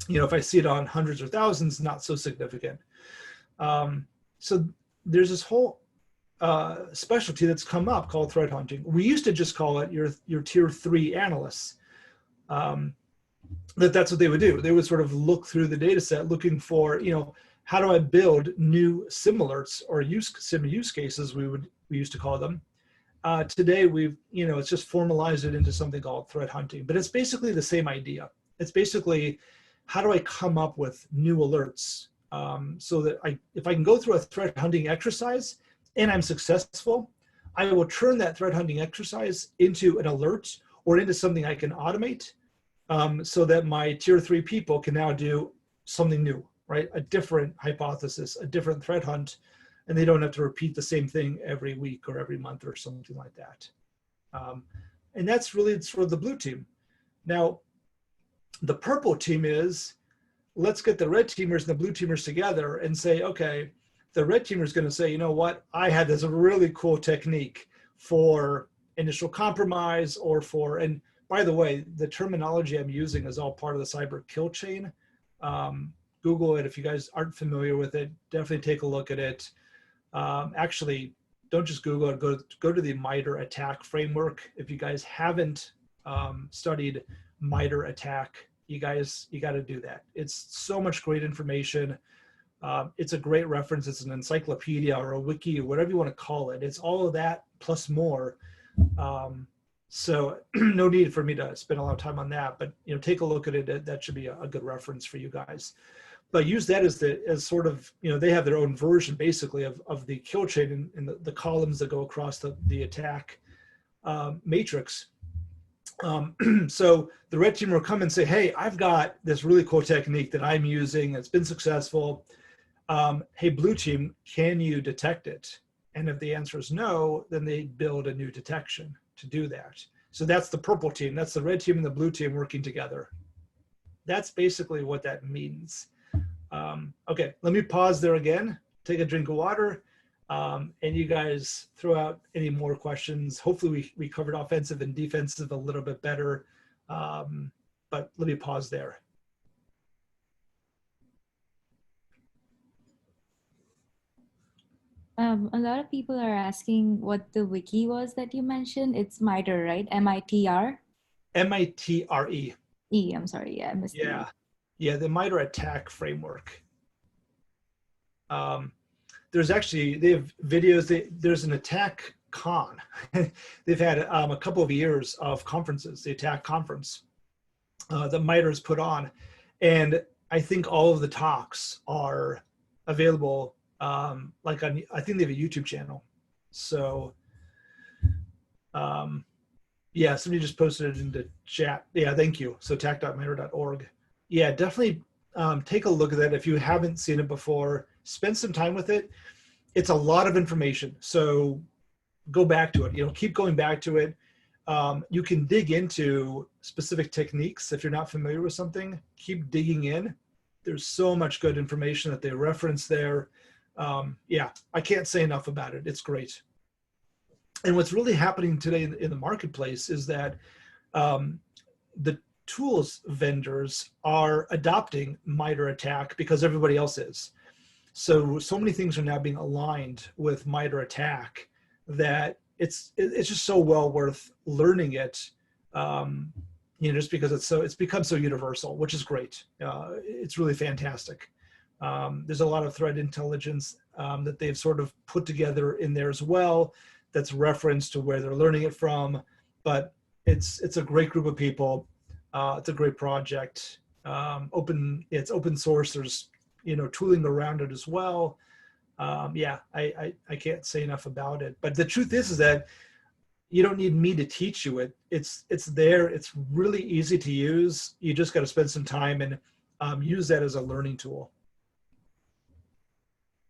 Speaker 1: If I see it on hundreds or thousands, not so significant. So there's this whole specialty that's come up called threat hunting. We used to just call it your tier 3 analysts. That's what they would do. They would sort of look through the data set looking for, how do I build new SIM alerts or SIM use cases, we used to call them. today we've, it's just formalized it into something called threat hunting, but it's basically the same idea. It's basically, how do I come up with new alerts so that if I can go through a threat hunting exercise and I'm successful, I will turn that threat hunting exercise into an alert or into something I can automate so that my tier 3 people can now do something new, right? A different hypothesis, a different threat hunt, and they don't have to repeat the same thing every week or every month or something like that. And that's really sort of the blue team. Now, the purple team is, let's get the red teamers and the blue teamers together and say, okay, the red teamer is going to say, you know what, I had this really cool technique for initial compromise or for, and by the way, the terminology I'm using is all part of the cyber kill chain. Google it if you guys aren't familiar with it. Definitely take a look at it. Actually, don't just Google it. Go to the MITRE ATT&CK framework. If you guys haven't studied MITRE ATT&CK, you got to do that. It's so much great information. It's a great reference. It's an encyclopedia or a wiki or whatever you want to call it. It's all of that plus more. So no need for me to spend a lot of time on that, but take a look at it. That should be a good reference for you guys. But use that as sort of, they have their own version basically of the kill chain and the columns that go across the attack matrix. So the red team will come and say, hey, I've got this really cool technique that I'm using. It's been successful. Hey, blue team, can you detect it? And if the answer is no, then they build a new detection to do that. So that's the purple team. That's the red team and the blue team working together. That's basically what that means. Okay, let me pause there again, take a drink of water, and you guys throw out any more questions. Hopefully we covered offensive and defensive a little bit better, but let me pause there.
Speaker 2: A lot of people are asking what the wiki was that you mentioned. It's MITRE, right? M-I-T-R?
Speaker 1: M-I-T-R-E.
Speaker 2: I'm sorry. Yeah, I missed
Speaker 1: Yeah. Yeah, the MITRE ATT&CK framework. There's actually, they have videos. There's an attack con. They've had a couple of years of conferences, the attack conference that MITRE has put on. And I think all of the talks are available like on, I think they have a YouTube channel. So yeah, somebody just posted it into chat. Yeah, thank you. So attack.mitre.org. Yeah, definitely take a look at that. If you haven't seen it before, spend some time with it. It's a lot of information. So go back to it, keep going back to it. You can dig into specific techniques. If you're not familiar with something, keep digging in. There's so much good information that they reference there. Yeah, I can't say enough about it. It's great. And what's really happening today in the marketplace is that the tools vendors are adopting MITRE ATT&CK because everybody else is. So many things are now being aligned with MITRE ATT&CK that it's just so well worth learning it. Just because it's become so universal, which is great. It's really fantastic. There's a lot of threat intelligence that they've sort of put together in there as well. That's referenced to where they're learning it from, but it's a great group of people. It's a great project. It's open source. There's tooling around it as well. Yeah, I can't say enough about it. But the truth is that you don't need me to teach you it. It's there. It's really easy to use. You just got to spend some time and use that as a learning tool.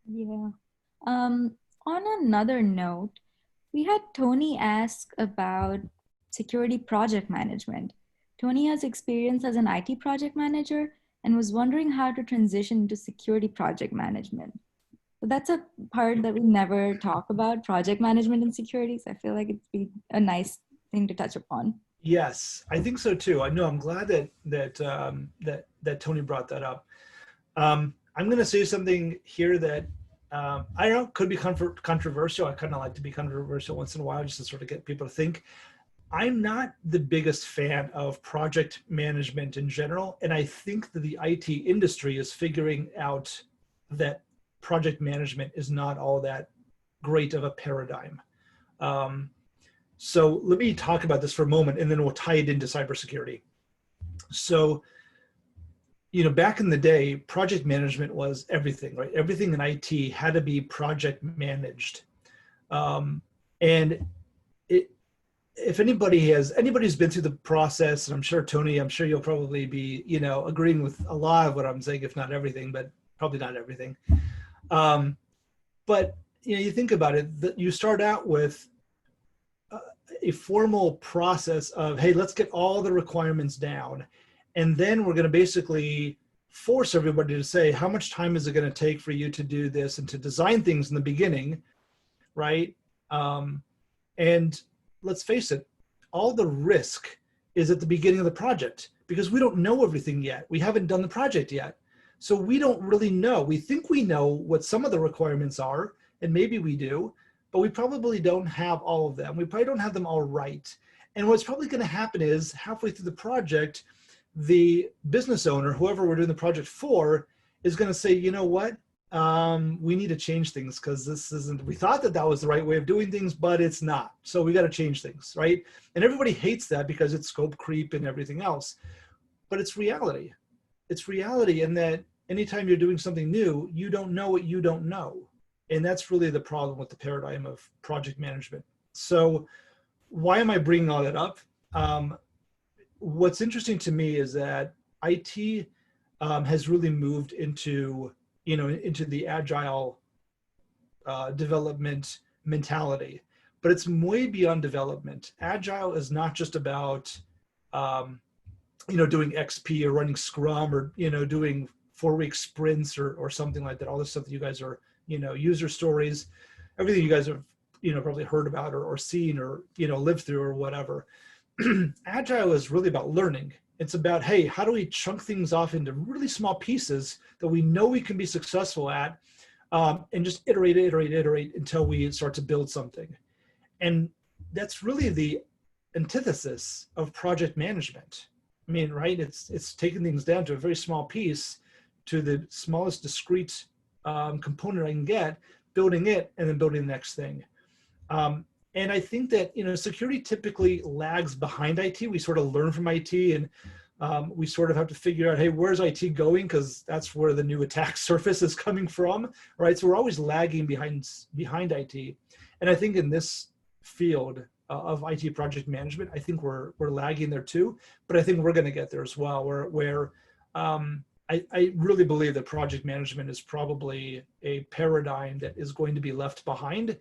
Speaker 2: Yeah. On another note, we had Tony ask about security project management. Tony has experience as an IT project manager and was wondering how to transition to security project management. So that's a part that we never talk about, project management and security. So I feel like it'd be a nice thing to touch upon.
Speaker 1: Yes, I think so too. I know. I'm glad that Tony brought that up. I'm going to say something here that I don't know, could be controversial. I kind of like to be controversial once in a while just to sort of get people to think. I'm not the biggest fan of project management in general. And I think that the IT industry is figuring out that project management is not all that great of a paradigm. So let me talk about this for a moment, and then we'll tie it into cybersecurity. So, back in the day, project management was everything, right? Everything in IT had to be project managed. And if anybody's been through the process, and I'm sure Tony, I'm sure you'll probably be, agreeing with a lot of what I'm saying, if not everything, but probably not everything. But you think about it, that you start out with a formal process of, hey, let's get all the requirements down. And then we're going to basically force everybody to say, how much time is it going to take for you to do this and to design things in the beginning, right? And let's face it, all the risk is at the beginning of the project because we don't know everything yet. We haven't done the project yet. So we don't really know. We think we know what some of the requirements are, and maybe we do, but we probably don't have all of them. We probably don't have them all right. And what's probably going to happen is halfway through the project, the business owner, whoever we're doing the project for, is going to say, you know what? We need to change things because we thought that was the right way of doing things, but it's not. So we got to change things, right? And everybody hates that because it's scope creep and everything else. But it's reality. It's reality in that anytime you're doing something new, you don't know what you don't know. And that's really the problem with the paradigm of project management. So why am I bringing all that up? What's interesting to me is that IT has really moved into the agile development mentality, but it's way beyond development. Agile is not just about, doing XP or running Scrum or, doing 4-week sprints or something like that. All the stuff that you guys are, user stories, everything you guys have, probably heard about or seen or, lived through or whatever. Agile is really about learning. It's about, hey, how do we chunk things off into really small pieces that we know we can be successful at, and just iterate until we start to build something. And that's really the antithesis of project management. I mean, right? It's taking things down to a very small piece, to the smallest discrete component I can get, building it, and then building the next thing. And I think that, security typically lags behind IT. We sort of learn from IT, and we sort of have to figure out, hey, where's IT going? Because that's where the new attack surface is coming from, right? So we're always lagging behind IT. And I think in this field of IT project management, I think we're lagging there too. But I think we're going to get there as well, where I really believe that project management is probably a paradigm that is going to be left behind.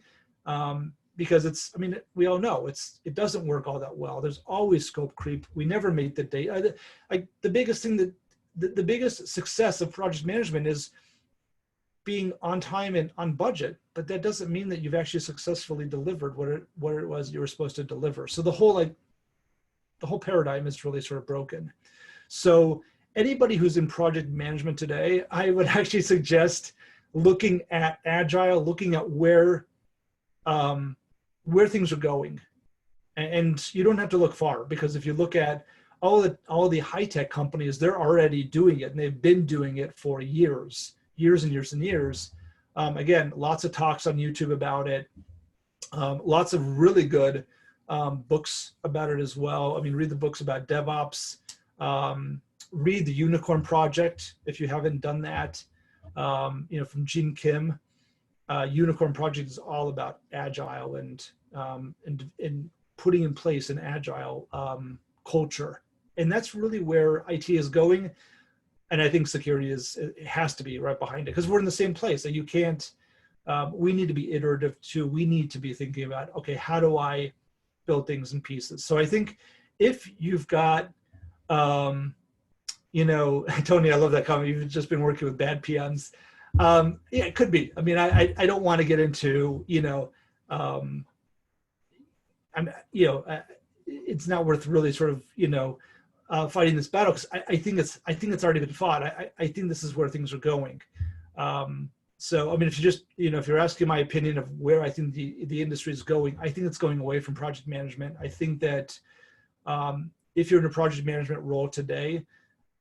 Speaker 1: Because we all know it doesn't work all that well. There's always scope creep. We never meet the date. The biggest thing the biggest success of project management is being on time and on budget, but that doesn't mean that you've actually successfully delivered what it was you were supposed to deliver. So the whole paradigm is really sort of broken. So anybody who's in project management today, I would actually suggest looking at Agile, looking at where things are going, and you don't have to look far, because if you look at all the high-tech companies, they're already doing it, and they've been doing it for years and years. Again, lots of talks on YouTube about it, lots of really good books about it as well. I mean, read the books about DevOps, read the Unicorn Project if you haven't done that, from Gene Kim. Unicorn Project is all about agile and putting in place an agile culture, and that's really where IT is going. And I think security it has to be right behind it, because we're in the same place. That you can't. We need to be iterative too. We need to be thinking about, okay, how do I build things in pieces? So I think if you've got, Tony, I love that comment. You've just been working with bad PMs. Yeah, it could be. I mean, I don't want to get into, it's not worth really sort of, fighting this battle, because I think it's already been fought. I think this is where things are going. So, I mean, if you just, if you're asking my opinion of where I think the industry is going, I think it's going away from project management. I think that if you're in a project management role today,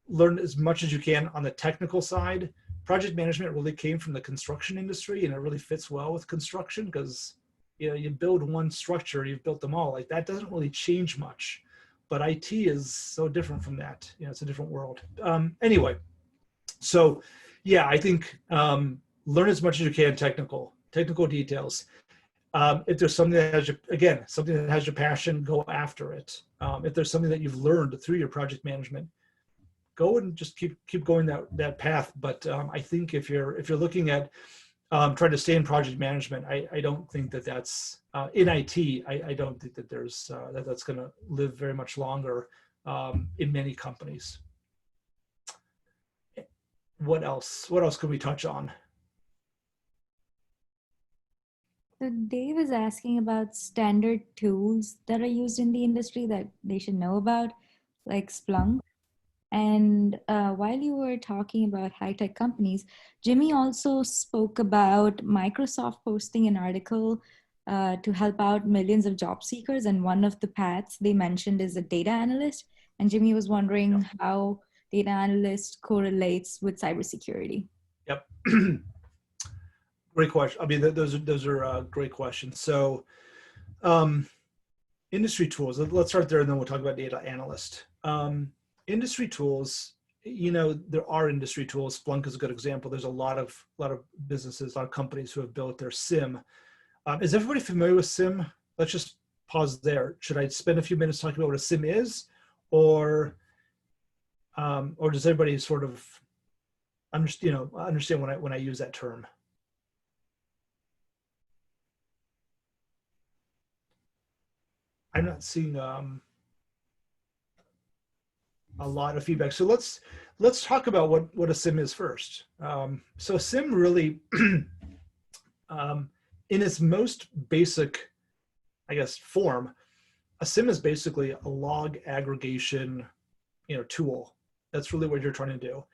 Speaker 1: learn as much as you can on the technical side. Project management really came from the construction industry, and it really fits well with construction because, you build one structure, you've built them all. Like that doesn't really change much, but IT is so different from that. It's a different world. Anyway, so yeah, I think learn as much as you can, technical details. If there's something that has something that has your passion, go after it. If there's something that you've learned through your project management, go and just keep going that path. But I think if you're looking at trying to stay in project management, I don't think that's in IT. I don't think that there's that's going to live very much longer in many companies. What else can we touch on?
Speaker 2: So Dave is asking about standard tools that are used in the industry that they should know about, like Splunk. And while you were talking about high-tech companies, Jimmy also spoke about Microsoft posting an article to help out millions of job seekers. And one of the paths they mentioned is a data analyst. And Jimmy was wondering how data analyst correlates with cybersecurity.
Speaker 1: Yep. Great question. I mean, those are great questions. So industry tools, let's start there and then we'll talk about data analyst. Industry tools, there are industry tools. Splunk is a good example. There's a lot of businesses, a lot of companies who have built their SIM. Is everybody familiar with SIM? Let's just pause there. Should I spend a few minutes talking about what a SIM is, or does everybody sort of understand when I use that term? I'm not seeing a lot of feedback. So let's talk about what a SIM is first. So a SIM really, in its most basic, I guess, form, a SIM is basically a log aggregation, tool. That's really what you're trying to do.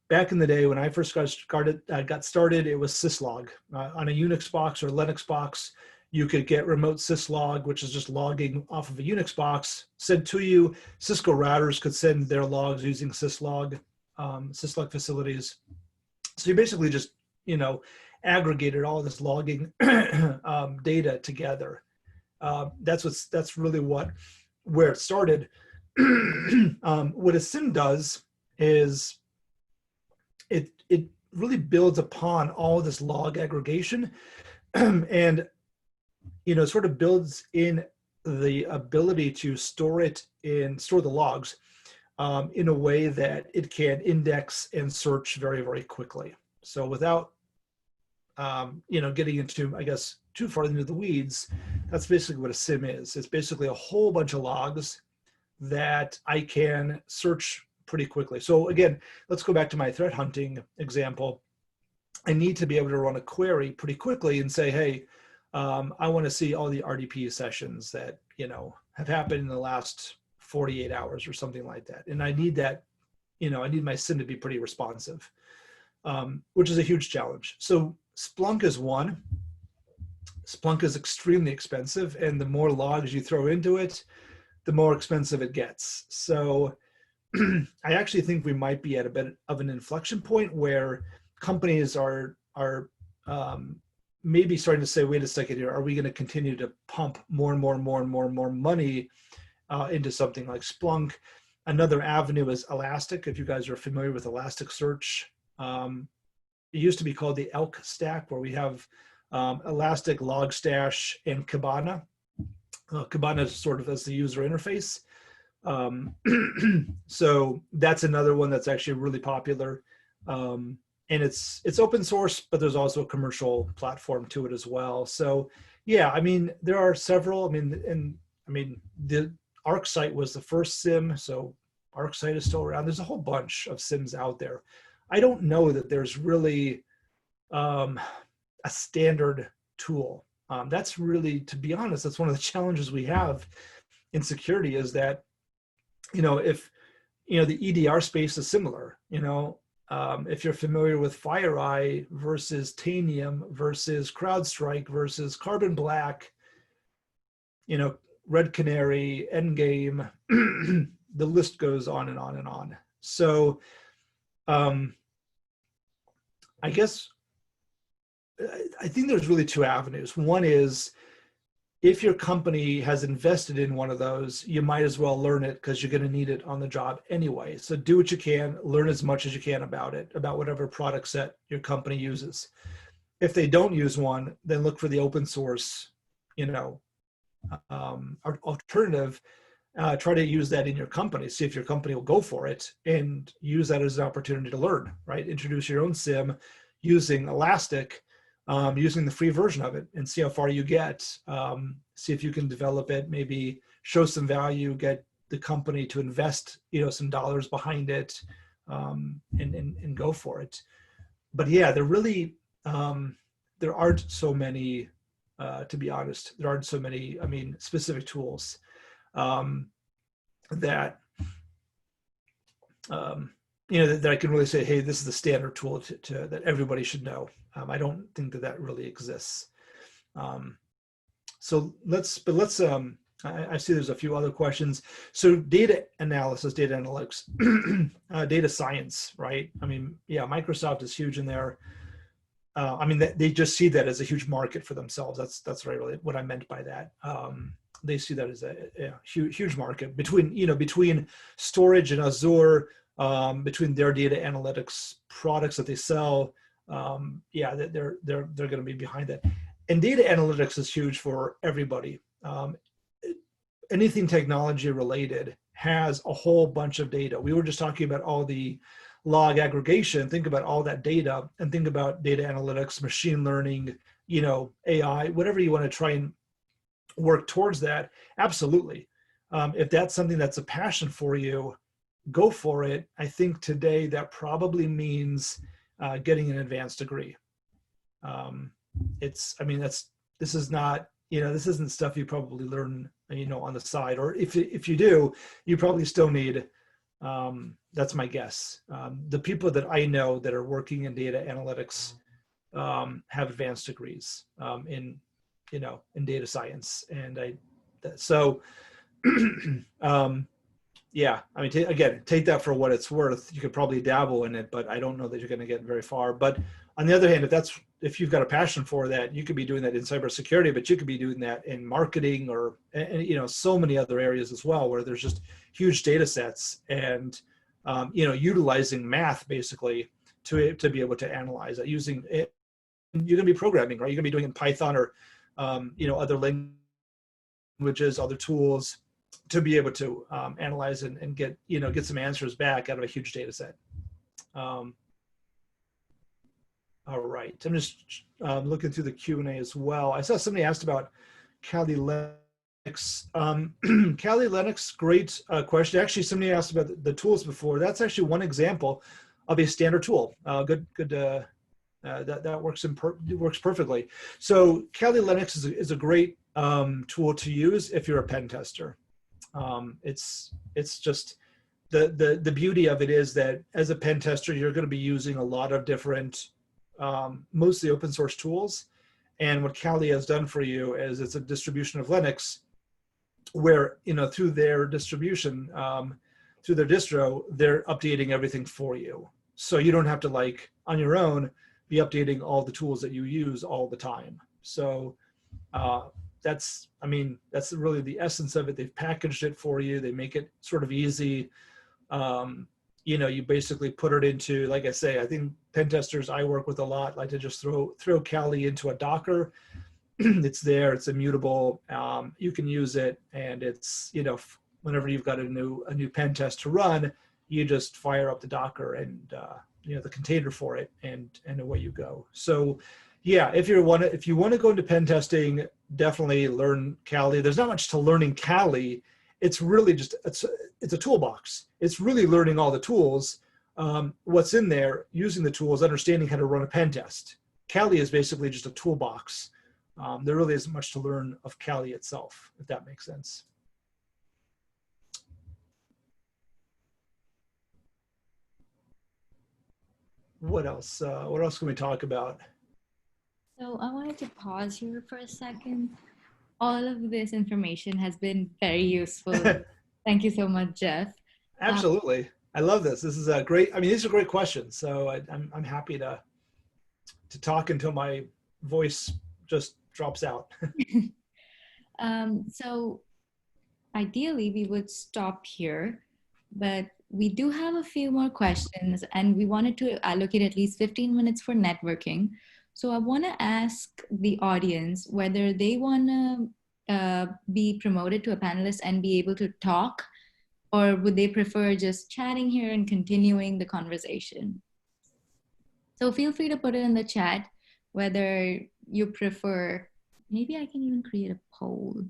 Speaker 1: Back in the day when I first got started, it was syslog. On a Unix box or Linux box, you could get remote syslog, which is just logging off of a Unix box, sent to you. Cisco routers could send their logs using syslog facilities. So you basically just, aggregated all this logging data together. That's really where it started. What a SIM does is it really builds upon all this log aggregation and sort of builds in the ability to store the logs in a way that it can index and search very, very quickly. So without, getting into, I guess, too far into the weeds, that's basically what a SIM is. It's basically a whole bunch of logs that I can search pretty quickly. So again, let's go back to my threat hunting example. I need to be able to run a query pretty quickly and say, hey, I want to see all the RDP sessions that, have happened in the last 48 hours or something like that. And I need that, I need my SIM to be pretty responsive, which is a huge challenge. So Splunk is one. Splunk is extremely expensive, and the more logs you throw into it, the more expensive it gets. So I actually think we might be at a bit of an inflection point where companies are maybe starting to say, wait a second here, are we going to continue to pump more and more money into something like Splunk? Another avenue is Elastic. If you guys are familiar with Elasticsearch, it used to be called the ELK stack, where we have Elastic, Logstash, and Kibana. Kibana is sort of as the user interface. So that's another one that's actually really popular. And it's open source, but there's also a commercial platform to it as well. So yeah, I mean, there are several. The ArcSight was the first SIM, so ArcSight is still around. There's a whole bunch of SIMs out there. I don't know that there's really a standard tool. That's really, to be honest, that's one of the challenges we have in security, is that, if, the EDR space is similar, if you're familiar with FireEye versus Tanium versus CrowdStrike versus Carbon Black, Red Canary, Endgame, the list goes on and on and on. So I guess I think there's really two avenues. One is if your company has invested in one of those, you might as well learn it because you're going to need it on the job anyway. So do what you can, learn as much as you can about it, about whatever product set your company uses. If they don't use one, then look for the open source, alternative. Try to use that in your company. See if your company will go for it and use that as an opportunity to learn, right? Introduce your own SIM using Elastic, using the free version of it, and see how far you get. See if you can develop it, maybe show some value, get the company to invest, some dollars behind it, and go for it. But yeah, there aren't so many, to be honest, there aren't so many, specific tools that that I can really say, hey, this is the standard tool that everybody should know. I don't think that really exists. So let's I see there's a few other questions. So data analysis, data analytics, data science, right? Microsoft is huge in there. They just see that as a huge market for themselves. That's what I meant by that. They see that as a huge market between storage and Azure, between their data analytics products that they sell. They're going to be behind that. And data analytics is huge for everybody. Anything technology related has a whole bunch of data. We were just talking about all the log aggregation. Think about all that data and think about data analytics, machine learning, AI, whatever you want to try and work towards that. Absolutely. If that's something that's a passion for you, go for it. I think today that probably means getting an advanced degree. This isn't stuff you probably learn, on the side, or if you do, you probably still need, that's my guess. The people that I know that are working in data analytics have advanced degrees in data science. And take that for what it's worth. You could probably dabble in it, but I don't know that you're going to get very far. But on the other hand, if you've got a passion for that, you could be doing that in cybersecurity, but you could be doing that in marketing or so many other areas as well, where there's just huge data sets and utilizing math basically to be able to analyze it. Using it, you're going to be programming, right? You're going to be doing it in Python or other languages, other tools, to be able to analyze and get some answers back out of a huge data set. All right, I'm just looking through the Q&A as well. I saw somebody asked about Kali Linux. Kali Linux, great question. Actually, somebody asked about the tools before. That's actually one example of a standard tool. Good. That works perfectly. So Kali Linux is a great tool to use if you're a pen tester. It's just the beauty of it is that as a pen tester, you're going to be using a lot of different, mostly open source tools. And what Kali has done for you is it's a distribution of Linux where, through their distribution, through their distro, they're updating everything for you. So you don't have to on your own be updating all the tools that you use all the time. So that's really the essence of it. They've packaged it for you. They make it sort of easy. You basically put it into, like I say, I think pen testers I work with a lot like to just throw Kali into a Docker. It's there, it's immutable. You can use it, and it's, whenever you've got a new pen test to run, you just fire up the Docker and the container for it, and away you go. So yeah, if you want to go into pen testing, definitely learn Kali. There's not much to learning Kali. It's really just it's a toolbox. It's really learning all the tools, what's in there, using the tools, understanding how to run a pen test. Kali is basically just a toolbox. There really isn't much to learn of Kali itself, if that makes sense. What else? What else can we talk about?
Speaker 2: So I wanted to pause here for a second. All of this information has been very useful. Thank you so much, Jeff.
Speaker 1: Absolutely. I love this. This is a great, these are great questions. So I'm happy to talk until my voice just drops out.
Speaker 2: So ideally, we would stop here, but we do have a few more questions, and we wanted to allocate at least 15 minutes for networking. So I want to ask the audience whether they want to be promoted to a panelist and be able to talk, or would they prefer just chatting here and continuing the conversation? So feel free to put it in the chat whether you prefer. Maybe I can even create a poll.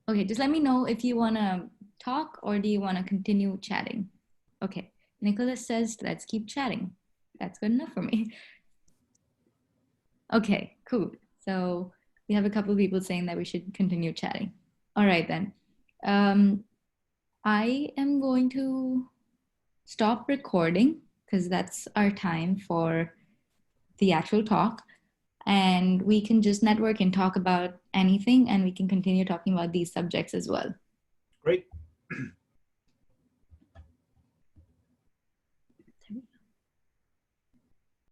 Speaker 2: Okay, just let me know if you want to talk or do you want to continue chatting. Okay, Nicholas says, let's keep chatting. That's good enough for me. Okay, cool. So we have a couple of people saying that we should continue chatting. All right, then. I am going to stop recording because that's our time for the actual talk. And we can just network and talk about anything, and we can continue talking about these subjects as well.
Speaker 1: Great.